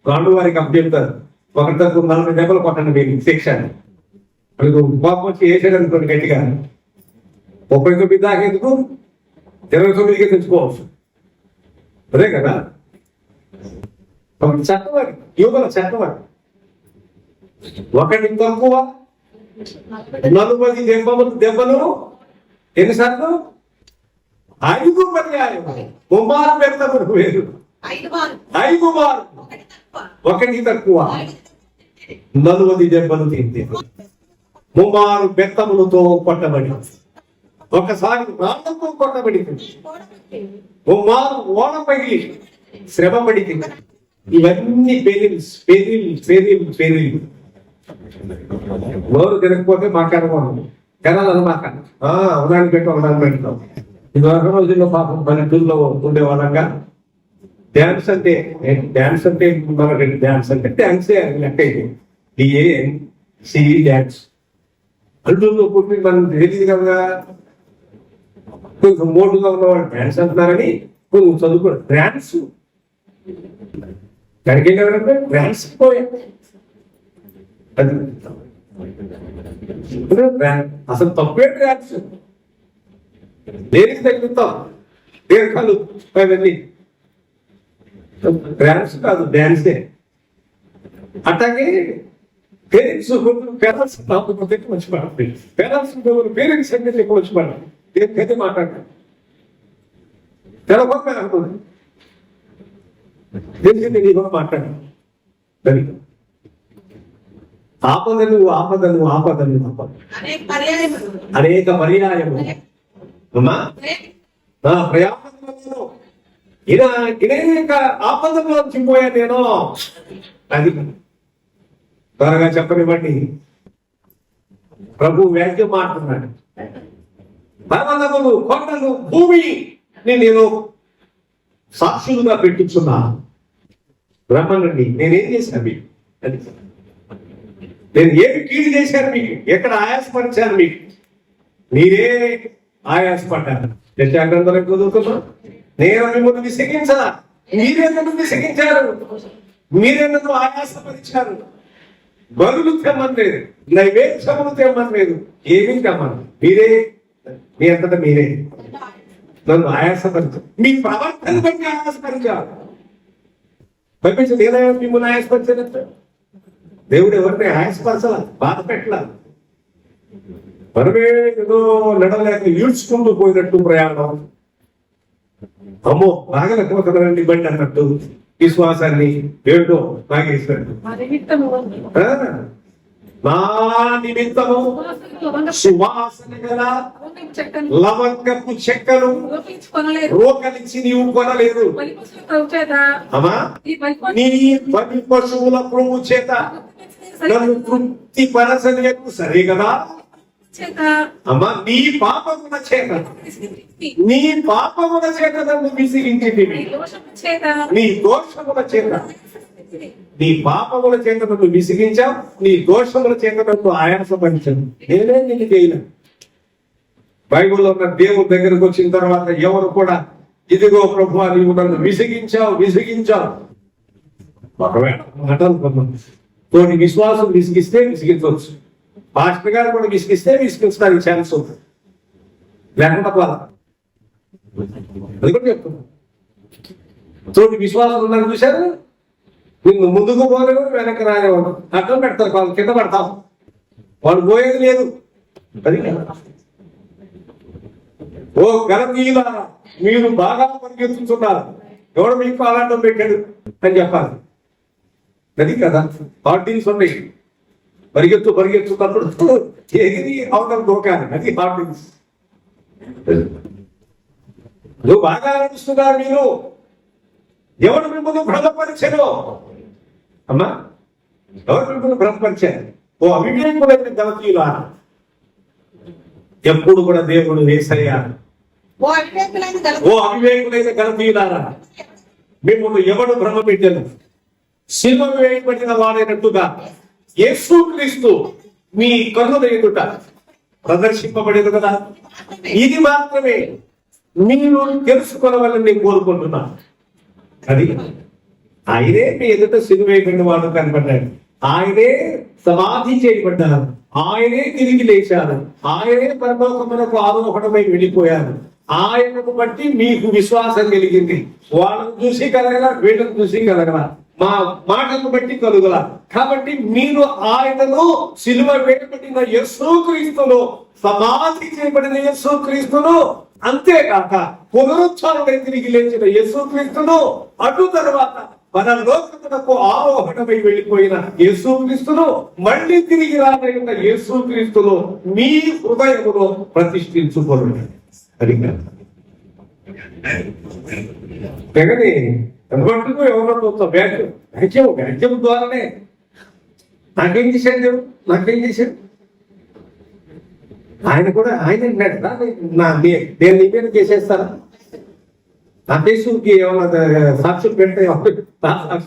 గాండు వారికి అప్పు చెప్తారు, ఒకటి తక్కువ 40 దెబ్బలు కొట్టండి మీకు శిక్ష. కోపం వచ్చి వేసాడు అనుకోండి గట్టిగా, 39 దాకా ఎందుకు 29కే తెచ్చుకోవచ్చు. అదే కదా చట్టవాడి యువకుల చట్టవాడి. ఒకటి తక్కువ 40 దెబ్బలు ఎన్నిసార్లు? 5 పర్యాయం. కుమారు పెడతాము వేరు 5 మారు ఒకటి తక్కువ 40 దెబ్బలు తింటే ముమ్మారు బెత్తములతో కొట్టబడి, ఒకసారి ప్రాణంతో కొట్టబడి, ముమ్మారు ఓడపడి శ్రమపడి, ఇవన్నీ పెరిల్ నోరు తిరగకపోతే మాట్లాడకూడదు. తినాలని మాట్లాడు అవడానికి పెట్టి అవడానికి పెడతాం. ఇదివరకు రోజుల్లో పాపం పల్లెటూరులో ఉండేవాళ్ళంగా డ్యాన్స్ అంటే మనకి డ్యాన్స్ అంటే డ్యాన్సే లెక్క డిఏఎన్సిఈ డ్యాన్స్. పల్లెటూరులో పుట్టి మనం తెలియదు కదా, కొంచెం మోటుగా ఉన్నవాళ్ళు డ్యాన్స్ అంటున్నారని కొంచెం చదువుకోండి. డ్యాన్స్ దానికి ఏంటంటే డ్యాన్స్ అది అసలు తప్పే డ్యాన్స్ దేనికి తగ్గుతాం. దీర్ఘాలు అవన్నీ డ్యాన్స్ కాదు, డ్యాన్సే. అట్లాగే పేరెంట్స్ పేరెంట్స్ మంచి మాట, పేరెంట్స్ అంటే ఎక్కువ వచ్చి మాట దేనికైతే మాట్లాడతారు తెలవకుండా అనుకోండి, దేనికైతే నీ కూడా మాట్లాడాలి. ఆపదలు ఆపదలు ఆపదలు ఆపదలు అనేక పర్యాయము అమ్మా ప్రయాణంలో అనేక ఆపదల్లో చిపోయా నేను. అది త్వరగా చెప్పనివ్వండి. ప్రభు వ్యాఖ్య మాట్లాడు. పర్వతములు కొండలు భూమి నేను సాక్షులుగా పెట్టుచున్నా. బ్రహ్మనండి నేనేం చేశాను మీకు, అది నేను ఏమి కీడు చేశాను మీకు, ఎక్కడ ఆయాసపరిచాను మీకు, మీరే ఆయాసపడ్డారు. యెషయా చదువుతున్నా, నేను మిమ్మల్ని విసిగించలా, మీరే నన్ను విసిగించారు, మీరే నన్ను ఆయాసపరిచారు. బరులు తెమ్మలేదు, నైవేద్యములు తెమ్మలేదు, ఏమీ తెమ్మను, మీరే మీ అంతటా మీరే నన్ను ఆయాసపరిచారు. మీ ప్రవర్తన బట్టి ఆయాసపరిచారు. పంపించదు ఏదైనా మిమ్మల్ని ఆయాసపరిచారు. దేవుడు ఎవరిని ఆయాసపరచాల, బాధ పెట్టాల. మనమే ఏదో నడలేక ఈడ్చుకుంటూ పోయినట్టు ప్రయాణం. అమ్మో బాగలేకపోతున్నారండి బండి అన్నట్టు విశ్వాసాన్ని ఏంటో బాగేసినట్టు. నా నిమిత్తము సువాసన గల లవంగపు చెక్కను రోకలించి నీవు కొనలేదు. అమ్మా నీ బలి పశువుల ప్రభు చేత నన్ను తృప్తి పరచలేదు, సరే కదా. అమ్మా నీ పాపముల చేత, నీ పాపముల చేత నన్ను విసిగించింది, నీ దోషముల చేత, నీ పాపముల చేత నన్ను విసిగించావు, నీ దోషముల చేత నన్ను ఆయాసపరిచాను. నేనే నిన్ను చేయను. బైబిల్లో ఉన్న దేవుడి దగ్గరకు వచ్చిన తర్వాత ఎవరు కూడా ఇదిగో ప్రభువా నీవు నన్ను విసిగించావు ఒకవేళ మాటలు తోటి విశ్వాసం విసిగిస్తే విసిగించవచ్చు. పాస్టర్ గారు కూడా విసిగిస్తే విసిగించడానికి ఛాన్స్ ఉంది, లేకుండా పోదా. అది కూడా చెప్తున్నా. తోటి విశ్వాసం ఉందని చూశారు, నిన్ను ముందుకు పోలేవు, వెనక్కి రాలేవాడు, అడ్డం పెడతారు, వాళ్ళు కింద పడతాం, వాళ్ళు పోయేది లేదు. అది ఓ గలతీయుల మీరు బాగా పరిగెత్తుతున్నారు, ఎవడు మీకు అలాంటి పెట్టాడు అని చెప్పాలి. అది కదా హార్డింగ్స్ ఉన్నాయి. పరిగెత్తున్నప్పుడు ఎగిరి అవడం దోకాలి, అది హార్డింగ్స్. నువ్వు బాగా నడుస్తున్నారు, మీరు ఎవరు మిమ్మల్ని భ్రమపరిచారు? అమ్మా ఎవరు మిమ్మల్ని భ్రమపరిచారు? ఓ అవివేకులైన గలతీయుల, ఎప్పుడు కూడా దేవుడు యేసయ్య, ఓ అవివేకులైన గలతీయులారా, మిమ్మల్ని ఎవడు భ్రమ పెట్టారు? శిలువ వేయబడిన వాడైనట్టుగా యేసుక్రీస్తు మీ కన్నుల ఎదుట ప్రదర్శింపబడేది కదా. ఇది మాత్రమే మీరు తెలుసుకోవాలని నేను కోరుకుంటున్నాను. అది ఆయనే మీ ఎదుట శిలువ వేయబడిన వాడు కనబడ్డాడు, ఆయనే సమాధి చేయబడ్డారు, ఆయనే తిరిగి లేచారు, ఆయనే పరలోకమునకు ఆరోహణమై వెళ్ళిపోయారు. ఆయనను బట్టి మీకు విశ్వాసం కలిగింది. వాళ్ళను చూసి కలగల, వీళ్ళను చూసి కలగల, మా మాటను బట్టి కలుగల. కాబట్టి మీరు ఆయనను సిలువ వేయబడిన యేసుక్రీస్తును, సమాధి చేయబడిన యేసుక్రీస్తును, అంతేకాక పునరుత్థానమై తిరిగి లేచిన యేసుక్రీస్తును, అటు తర్వాత పరలోకమునకు ఆరోహణమై వెళ్ళిపోయిన యేసుక్రీస్తును, మళ్ళీ తిరిగి రాబోయిన యేసుక్రీస్తును మీ హృదయములో ప్రతిష్ఠించుకోండి. అది తెగని అనుకుంటున్నావు. ఎవరో చూస్తావు వ్యాఖ్యం ద్వారానే నాకేం చేశాడు దేవుడు, నాకేం చేశాడు ఆయన కూడా. ఆయన నేను నీ మీద చేసేస్తాను, నా కేసుకి ఏమన్నా సాక్షులు పెడితే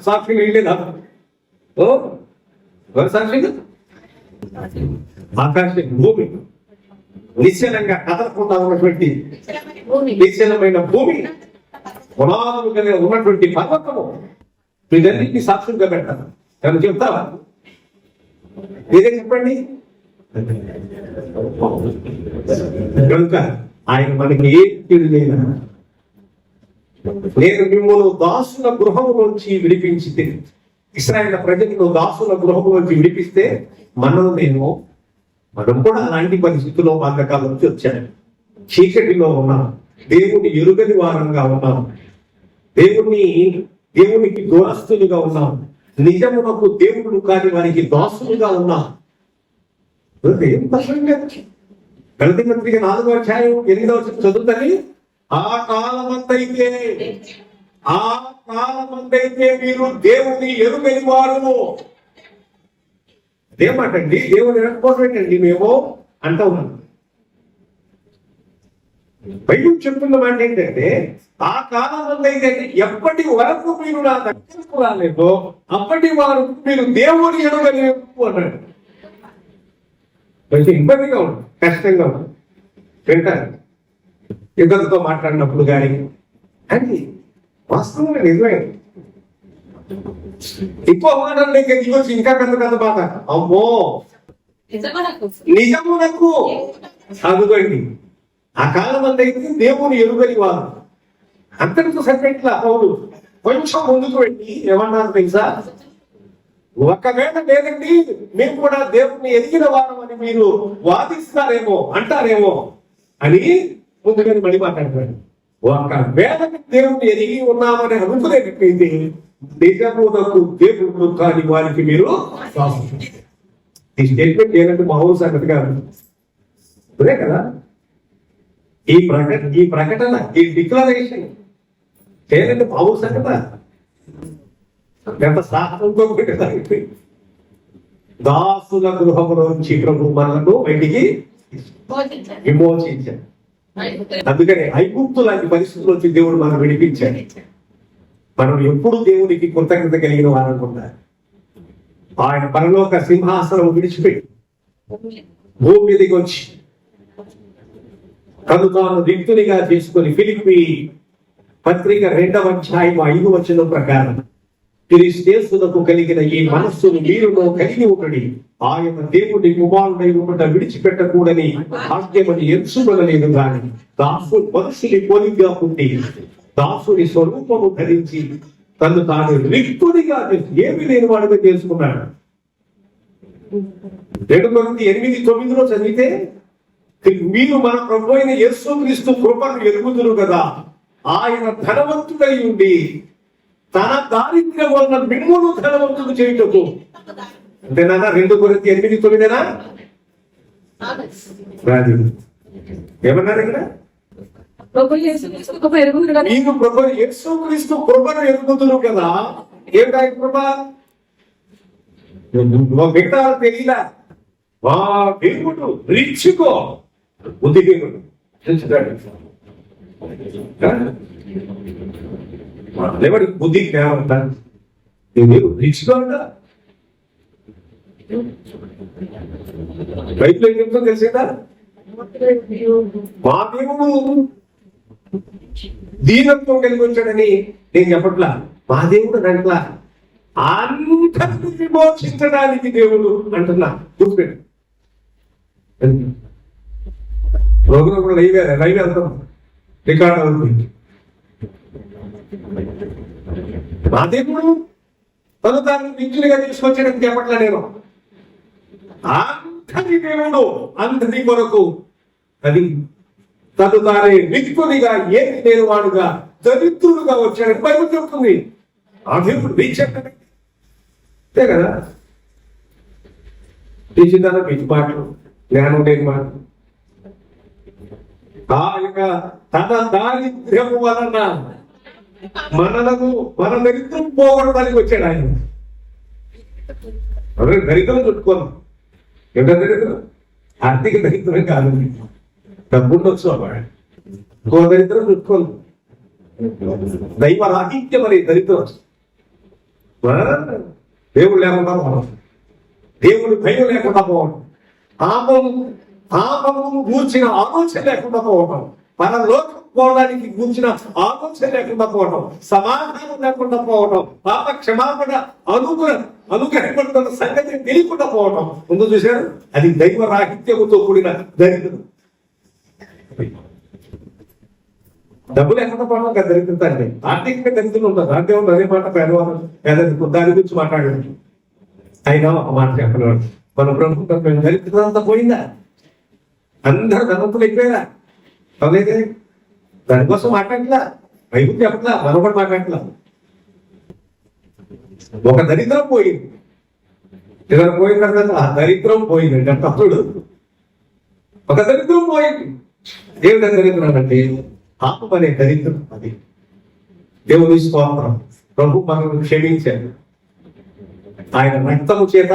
సాక్షులు వెళ్ళేదా? ఓ సాక్షి ఆకాశం భూమి నిశ్చలంగా కదలకుండా ఉన్నటువంటి నిశ్చలమైన భూమి, పునాదులు కలిగి ఉన్నటువంటి పర్వతము, వీటన్నిటిని సాక్షులుగా పెట్టాలి. ఏమన్నా చెప్తావా? మీరే చెప్పండి. కనుక ఆయన మనకి ఏ కీడు లేన నేను మిమ్మల్ని దాసుల గృహము నుంచి విడిపించి ఇశ్రాయేలు ప్రజలను దాసుల గృహము నుంచి విడిపిస్తే మనం కూడా అలాంటి పరిస్థితుల్లో బంధకాల నుంచి వచ్చాను. చీకటిలో ఉన్నాం, దేవుని ఎరుగని వారంగా ఉన్నాం, దేవునికి దూరస్తులుగా ఉన్నాం, నిజమునకు దేవుడు కాని వారికి దాసులుగా ఉన్నాం. ఏం ప్రసంగం? గలతీ పత్రిక 4వ అధ్యాయం 8వ వచనం చదువుతుంది. ఆ కాలమందైతే మీరు దేవుని ఎరుగని వారు. అదేమాటండి, దేవుని ఎరకపోవటండి మేము అంటా ఉన్నాం. బైబిల్ చెప్తున్న మాట ఏంటంటే, ఆ కాలమందైతే ఎప్పటి వరకు మీరు నా దగ్గరకు రాలేదో అప్పటి వారు మీరు దేవుని ఎరుగని అన్నాడు. కొంచెం ఇబ్బందిగా ఉంది, కష్టంగా ఉంది వింటారు ఇద్దరితో మాట్లాడినప్పుడు కానీ. అది వాస్తవంగా నిజమే. ఇంకో మాటలు దిగొచ్చి ఇంకా పెద్ద బాధ. అమ్మో నిజమునకు అదుగండి. ఆ కాలం అయితే దేవుని ఎరుగని వారు. అంతటితో సరిపెట్ల పౌలు కొంచెం ముందుకు వెళ్ళి ఏమన్నారు తెలుసా? ఒకవేళ లేదండి మేము కూడా దేవుణ్ణి ఎదిగిన వారం అని మీరు వాదిస్తారేమో అంటారేమో అని ముందుగానే మళ్ళీ మాట్లాడతాడు. ఒకవేళ దేవుణ్ణి ఎదిగి ఉన్నామని అనుకునేటట్లయితే నిజమునకు దేవుడు కాని వారికి మీరు ఈ స్టేట్మెంట్ ఏంటంటే మామూలు సంగతి కాదు. అదే కదా ఈ ప్రకటన ఈ డిక్లరేషన్ ఏంటంటే మామూలు సంగత. ఎంత సాహసంతో దాసుల గృహంలోంచి ప్రభు మనలను బయటికి విమోచించాడు. అందుకని ఐగుప్తు లాంటి పరిస్థితుల్లో వచ్చి దేవుడు మనం విడిపించాడు. మనం ఎప్పుడు దేవునికి కృతజ్ఞత కలిగిన వారనుకుంటా. ఆయన పరలోక సింహాసనం విడిచిపెట్టి భూమి మీదకి వచ్చి తను తాను రిక్తునిగా చేసుకుని ఫిలిప్పీ పత్రిక 2వ అధ్యాయం 5వ వచనం ప్రకారం క్రీస్తుకు కలిగిన ఈ మనస్సును మీరులో కలిగి ఉండడి. ఆయన దేవుడి కుమారుడై ఉండట విడిచిపెట్టకూడని ఆజ్ఞమని ఎంచుకొనలేదు గాని దాసుడు మనుషుని పోలికగా పుట్టి దాసుని స్వరూపము ధరించి తను తాను రిక్తునిగా ఏమి లేని వాడుగా చేసుకున్నాడు. 2 Corinthians 8:9 చదివితే మీరు మన ప్రభు అయిన యేసుక్రీస్తు కృపను ఎరుగుదురు కదా. ఆయన ధనవంతుడై ఉండి తన దారిద్ర్యం వలన మిమ్మును ధనవంతుడు చేయుటకు. అంతేనా? 2 Corinthians 8:9 ఏమన్నారు ఇక్కడ? మీకు ప్రభు యేసుక్రీస్తు కృపను ఎరుగుదురు కదా. ఏమిటా కృప? మిగతా తెలియదా? మా దేవుడు రిచ్చుకో బుద్ధి దేవుడు లేవాడు బుద్ధి జ్ఞానం ఉంటాను. రిచ్గా ఉంటా. బైబిల్ ఏం చెప్తుందో తెలిసిందా? మా దేవుడు దీనత్వం కలిగి వచ్చాడని నేను చెప్పట్లా. మా దేవుడు అంటలా అందరిని విమోచించడానికి దేవుడు అంటున్నా. గుర్తుపెట్టు. ప్రోగ్రామ్ కూడా లైవ్ వెళ్తాం, రికార్డ్ అవుతుంది. మా దేవుడు తను తాను నిత్యునిగా తీసుకొచ్చాడని చెప్పట్లా నేను. అందరి దేవుడు అందరి కొరకు అది తను తానే నిత్యునిగా ఏది లేని వాడుగా దరిద్రుడుగా వచ్చాడని బైబిల్ చెప్తుంది. ఆ దేవుడు రీచెక్కడే కదా. తీసిదాన పిచ్చి మాటలు, జ్ఞానం లేని మాటలు. ఆయన తన దారిద్ర్యము వలన మన దరిద్రం పోగొట్టడానికి వచ్చాడు. ఆయన దరిద్రం చుట్టుకోను. ఎంత దరిద్రం? ఆర్థిక దరిద్రం కాదు, డబ్బుండొచ్చు అన్నాడు. ఇంకో దరిద్రం చుట్టుకోను. దైవ రాహిత్యం అనే దరిద్రం. దేవుడు లేకుండా పోవడం, దేవుడు భయం లేకుండా పోవడం, పాపము గూర్చిన ఆలోచన లేకుండా పోవడం, మన లోకం పోవడానికి గూర్చిన ఆలోచన లేకుండా పోవడం, సమాధానం లేకుండా పోవడం, పాప క్షమాపణ అనుగ్రహపడుతున్న సంగతి తెలియకుండా పోవడం. ముందు చూశారు, అది దైవ రాహిత్యముతో కూడిన దరిద్రం. డబ్బులు ఎక్కడ పడడం కదా దరిద్రత అంటే ఆర్థికంగా దరిద్రులు ఉంటారు. దాంట్లో ఉన్న అదే మాట పేదవాళ్ళు పేదరికం దాని గురించి మాట్లాడాడు. అయినా ఒక మాట చెప్పలేవాడు, మన ప్రభుత్వం దరిద్రత అంతా పోయిందా? అందరూ ధనవంతులు అయిపోయారా? అవలేదే. దానికోసం మాట్లాడట్లా, బైబుల్ చెప్పట్లా, మనం కూడా మాట్లాడట్లా. ఒక దరిద్రం పోయింది, ఇలా పోయిన తర్వాత ఆ దరిద్రం పోయింది అంటే అప్పుడు ఒక దరిద్రం పోయింది. దేవుడు దరిద్రం అంటే పాపం అనే దరిద్రం. అది దేవుని స్తోత్రం. ప్రభు మనల్ని క్షమించాడు ఆయన రక్తము చేత.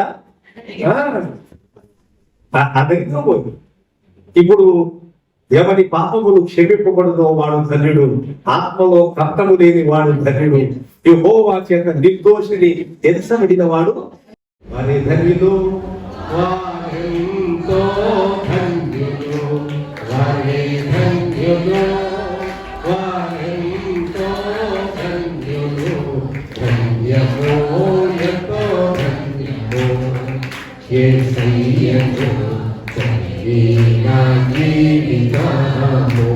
ఆ దరిద్రం పోయింది. ఇప్పుడు ఎవరి పాపములు క్షమింపబడునో వాడు ధన్యుడు, ఆత్మలో కష్టము లేని వాడు ధన్యుడు, యెహోవా చేత నిర్దోషిని ఎంచబడిన వాడు వారి ధన్యులు. వారెంతో ధన్యులు, వారి ధన్యులు, వారెంతో ధన్యులు, ధన్యమో ఎంతో ధన్యమో యేసయ్యను నా జీవితము,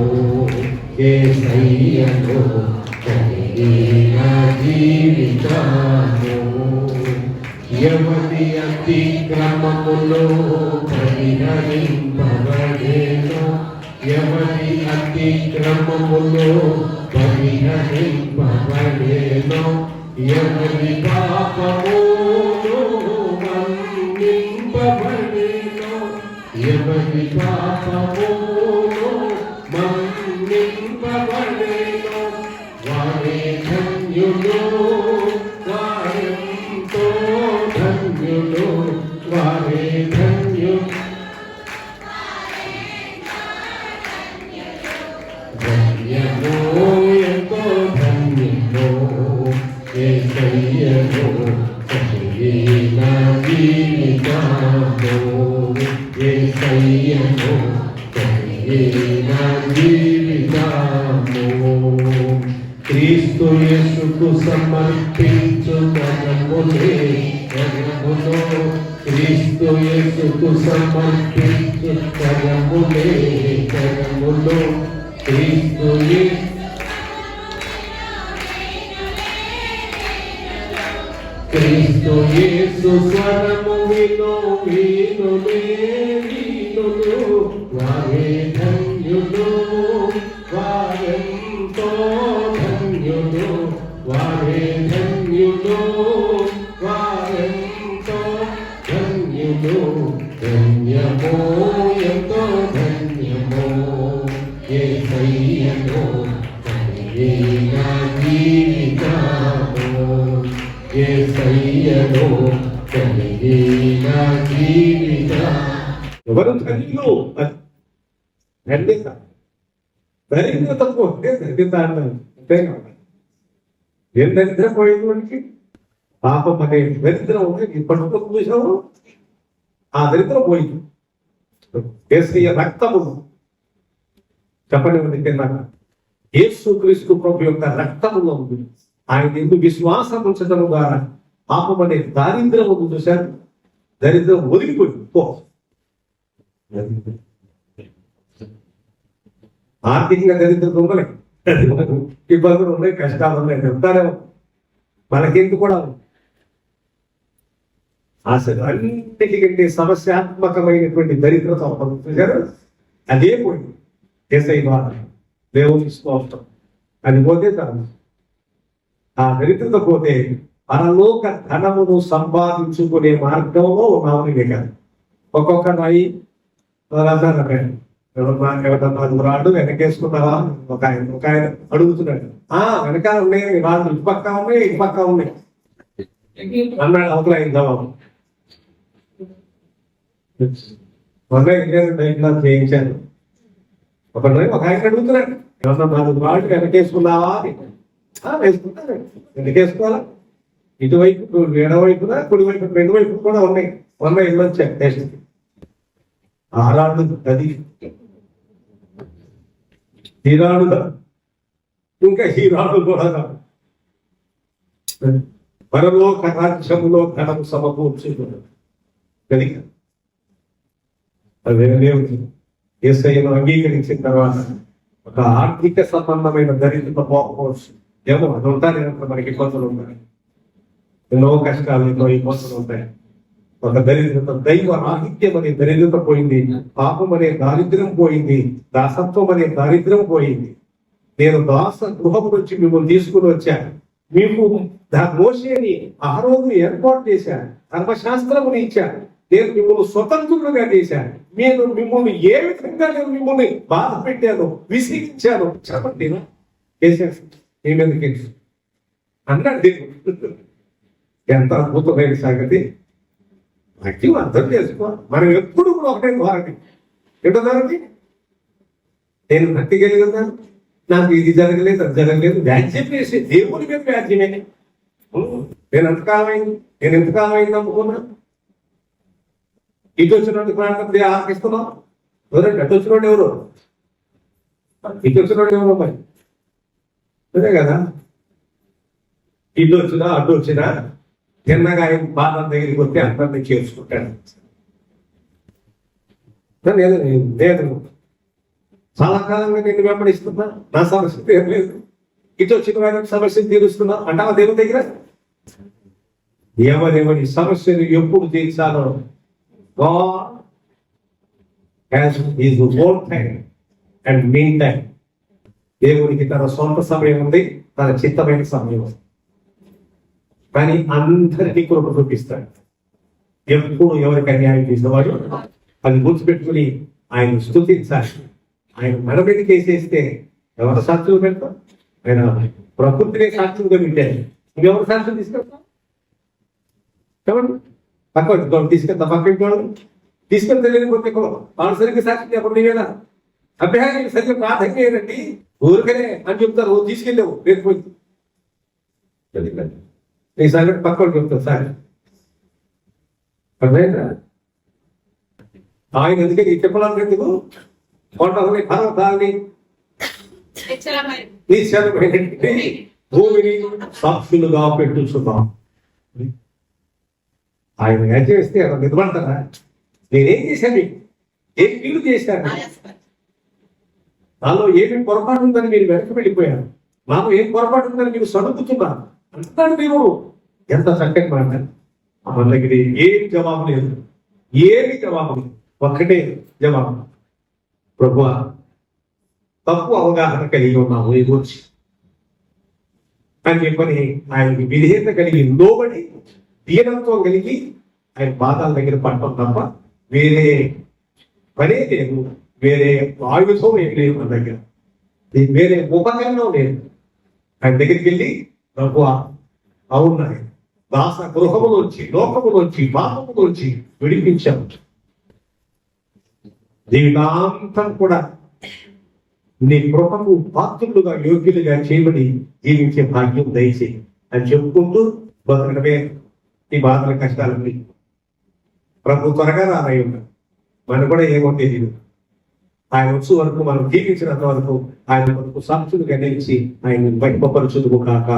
యేసయ్యను నా జీవితము. ఎవరి అతిక్రమములో పరిహరింపబడేనో, ఎవరి అతిక్రమములో పరిహరింపబడేనో, ఎవరి పాపములో మన్నింపబడేనో, ఎవరి పాపములో మన్నింపబడేనో, వారే ధన్యులు, వారెంతో ధన్యులు, వారే ధన్యులు. ధన్యమో ఎంతో ధన్యమో యేసయ్యను నా జీవితము, యేసయ్యను నా జీవితము. క్రీస్తు యేసుకు సమర్పించు కరములే కరములో, క్రీస్తు యేసుకు సమర్పించు కరములే కరములో, క్రీస్తు క్రీస్తు యేసు స్వరము విను వినులే వినులు, వారే ధన్యులు, వారెంతో ధన్యులు, వారే ధన్యులు, వారెంతో ధన్యులు, ధన్యమో ఎంతో ధన్యమో యేసయ్యను నా జీవితము, యేసయ్యను నా జీవితము. ఎవరు ధన్యులు? ధన్యత. దరిద్రత పోతే దరిద్రత అన్నారు అంతే కదా. ఏం దరిద్రం పోయింది వాడికి? పాపం అనే దరిద్రం ఉంది. ఇప్పటితో చూసాము ఆ దరిద్రం పోయింది. యేసయ్య రక్తము చెప్పండి కింద యేసు క్రీస్తు ప్రభు యొక్క రక్తములో ఉంది. ఆయన ఎందుకు విశ్వాసం ఉంచడం ద్వారా పాపం అనే దారిద్ర్యం ఉంది చూశారు. దరిద్రం ఒదిగిపోయింది. ఆర్థికంగా దరిద్రత ఉండలే, ఇబ్బందులు ఉన్నాయి, కష్టాలు ఉన్నాయి, చెప్తానే మనకెందుకు కూడా అసలు అన్నిటికంటే సమస్యాత్మకమైనటువంటి దరిద్రత చూశారు. అదే పోయింది. యేసయ్య ద్వారా దేవుని స్తోత్రం. అది పోతే చాలు. ఆ దరిద్రత పోతే పరలోక ధనమును సంపాదించుకునే మార్గంలో ఉన్నామని కాదు. ఒక్కొక్క నాయి రాళ్ళు వెనకేసుకున్నావా? ఒక ఆయన అడుగుతున్నాడు. వెనకాల ఉన్నాయి రాళ్ళు, ఇటు పక్క ఉన్నాయి, ఇటు పక్క ఉన్నాయి అన్నాడు. అవతల అయిందావా ఇంజనీరింగ్ చేయించాను. ఒక ఆయన అడుగుతున్నాడు, ఏమన్నా 4 రాళ్ళు వెనకేసుకున్నావా అని. వేసుకుంటాను. వెనకేసుకోవాలా? ఇటువైపు ఎడవైపున కుడివైపు 2 వైపు కూడా ఉన్నాయి. ఇల్లు వచ్చాయి టేస్ట్. ఆ రాళ్ళు అది ఈ రాళ్ళు ఇంకా ఈ రాళ్ళు కూడా కాదు. పరలోక రాజ్యములో ధనం సమకూర్చుకున్నాడు. కలిగ అదే యేసయ్యను అంగీకరించిన తర్వాత ఒక ఆర్థిక సంబంధమైన దరిద్రత పోకపోవచ్చు. ఏమో అది ఉంటాయి, మనకి ఇబ్బందులు ఉంటాయి, ఎన్నో కష్టాలు, ఎన్నో ఇబ్బందులు ఉంటాయి. ఒక దరిద్రత, దైవ రాహిత్యం అనే దరిద్రత పోయింది, పాపం అనే దారిద్ర్యం పోయింది, దాసత్వం అనే దారిద్ర్యం పోయింది. నేను దాస గృహం నుంచి మిమ్మల్ని తీసుకుని వచ్చాను. మీకు మోషేని ఆ రోజు ఏర్పాటు చేశాను, ధర్మశాస్త్రముని ఇచ్చాను, నేను మిమ్మల్ని స్వతంత్రులుగా చేశాను. నేను మిమ్మల్ని ఏ విధంగా నేను మిమ్మల్ని బాధ పెట్టాను, విసిగించాను చెప్పండి. చేశాను మీ మీదకి అన్నాడు దేవుడు. ఎంత అద్భుతమైన సంగతి. వాక్యం అర్థం చేసుకో. మనం ఎప్పుడు కూడా ఒకటే ద్వారకి ఏంటో దానికి నేను భక్తి కలిగినాను, నాకు ఇది జరగలేదు, అది జరగలేదు, వ్యాజ్యం చేసి దేవుని మీద వ్యాజ్యమే. నేను ఎంతకాలమైంది నమ్ముకున్నా. ఇటు వచ్చినోడి ప్రాంతం ఆర్పిస్తున్నాం. ఎవరండి అటు వచ్చినోడు ఎవరు, ఇటు వచ్చినోడు ఎవరు మరి అదే కదా. ఇటు వచ్చినా అటు వచ్చినా తిన్నగా ఆయన బాధ దగ్గరికి వస్తే అందరినీ చేర్చుకుంటాడు. నేను చాలా కాలంగా నేను వెంబడిస్తున్నా, నా సమస్య తీరలేదు. ఇటు వచ్చిన వారికి సమస్యను తీరుస్తున్నా అంటావా దేవుని దగ్గర? ఎవరెవరి సమస్యను ఎప్పుడు తీర్చాలో God has his own time and mean time. దేవునికి తన సొంత సమయం ఉంది, తన చిత్తమైన సమయం ఉంది. కానీ అందరికీ కృప చూపిస్తాడు. ఎప్పుడు ఎవరికి అన్యాయం చేసేవాడు అది గుర్తుపెట్టుకుని ఆయన స్తుతించాలి. ఆయన మన మీదకి వేసేస్తే ఎవరు సాక్షులు పెడతాం? ఆయన ప్రకృతిని సాక్షులుగా పెట్టారు. ఇంకెవరు సాక్షులు తీసుకెళ్తాం? చెప్పండి. పక్క తీసుకెళ్తా, పక్క తీసుకెళ్తే తెలియకపోతే వాళ్ళు సరిగ్గా సాక్షి చెప్పండి. నీవేనా అభ్యాసం సరిగ్గా ప్రార్థన చేయనండి, ఊరికనే అని చెప్తారు. తీసుకెళ్ళావు లేకపోతే ఈ సంగతి పక్క చెప్తారు సార్. అర్థమైందా? ఆయన ఎందుకని చెప్పడానికి ఎందుకు కొండలని పర్వతాలని భూమిని సాక్షులుగా పెట్టుచున్నాం. ఆయన ఏం చేస్తే అలా నిలబడతారా? నేనేం చేశాను, మీకు ఏం కీడు చేశాను, నాలో ఏమి పొరపాటు ఉందని మీరు వెనక్కి వెళ్ళిపోయారు, నాలో ఏం పొరపాటు ఉందని మీరు సడుపుతున్నారు అంటున్నాడు దేవుడు. ఎంత చక్కటి మాట. మన దగ్గర ఏమి జవాబు లేదు, ఏమి జవాబు లేదు, ఒక్కటే జవాబు. ప్రభువా, తప్పు అవగాహన కలిగి ఉన్నాము ఈ గురించి అని చెప్పని ఆయనకి విధేయత కలిగి లోబడి దీనంతో కలిగి ఆయన పాదాల దగ్గర పడటం తప్ప వేరే పనే లేదు, వేరే ఆయుధం ఏం లేదు మన దగ్గర, వేరే ఉపకరణం లేదు. ఆయన దగ్గరికి వెళ్ళి ప్రభువా అవునా దాస గృహములోంచి, లోకములోంచి, పాపములోంచి విడిపించాము, జీవితాంతం కూడా నీ కృపకు పాత్రులుగా యోగ్యులుగా చేయబడి జీవించే భాగ్యం దయచేయి అని చెప్పుకుంటూ బతకడమే ఈ బాధల కష్టాలని. ప్రభు త్వరగా రానయ్య ఉన్నారు, మనం కూడా ఏమో తెలియదు. ఆయన వచ్చే వరకు మనం జీవించినంత వరకు ఆయన వరకు సాక్షులుగా నిలిచి ఆయన బయటపరచుదుము కాక.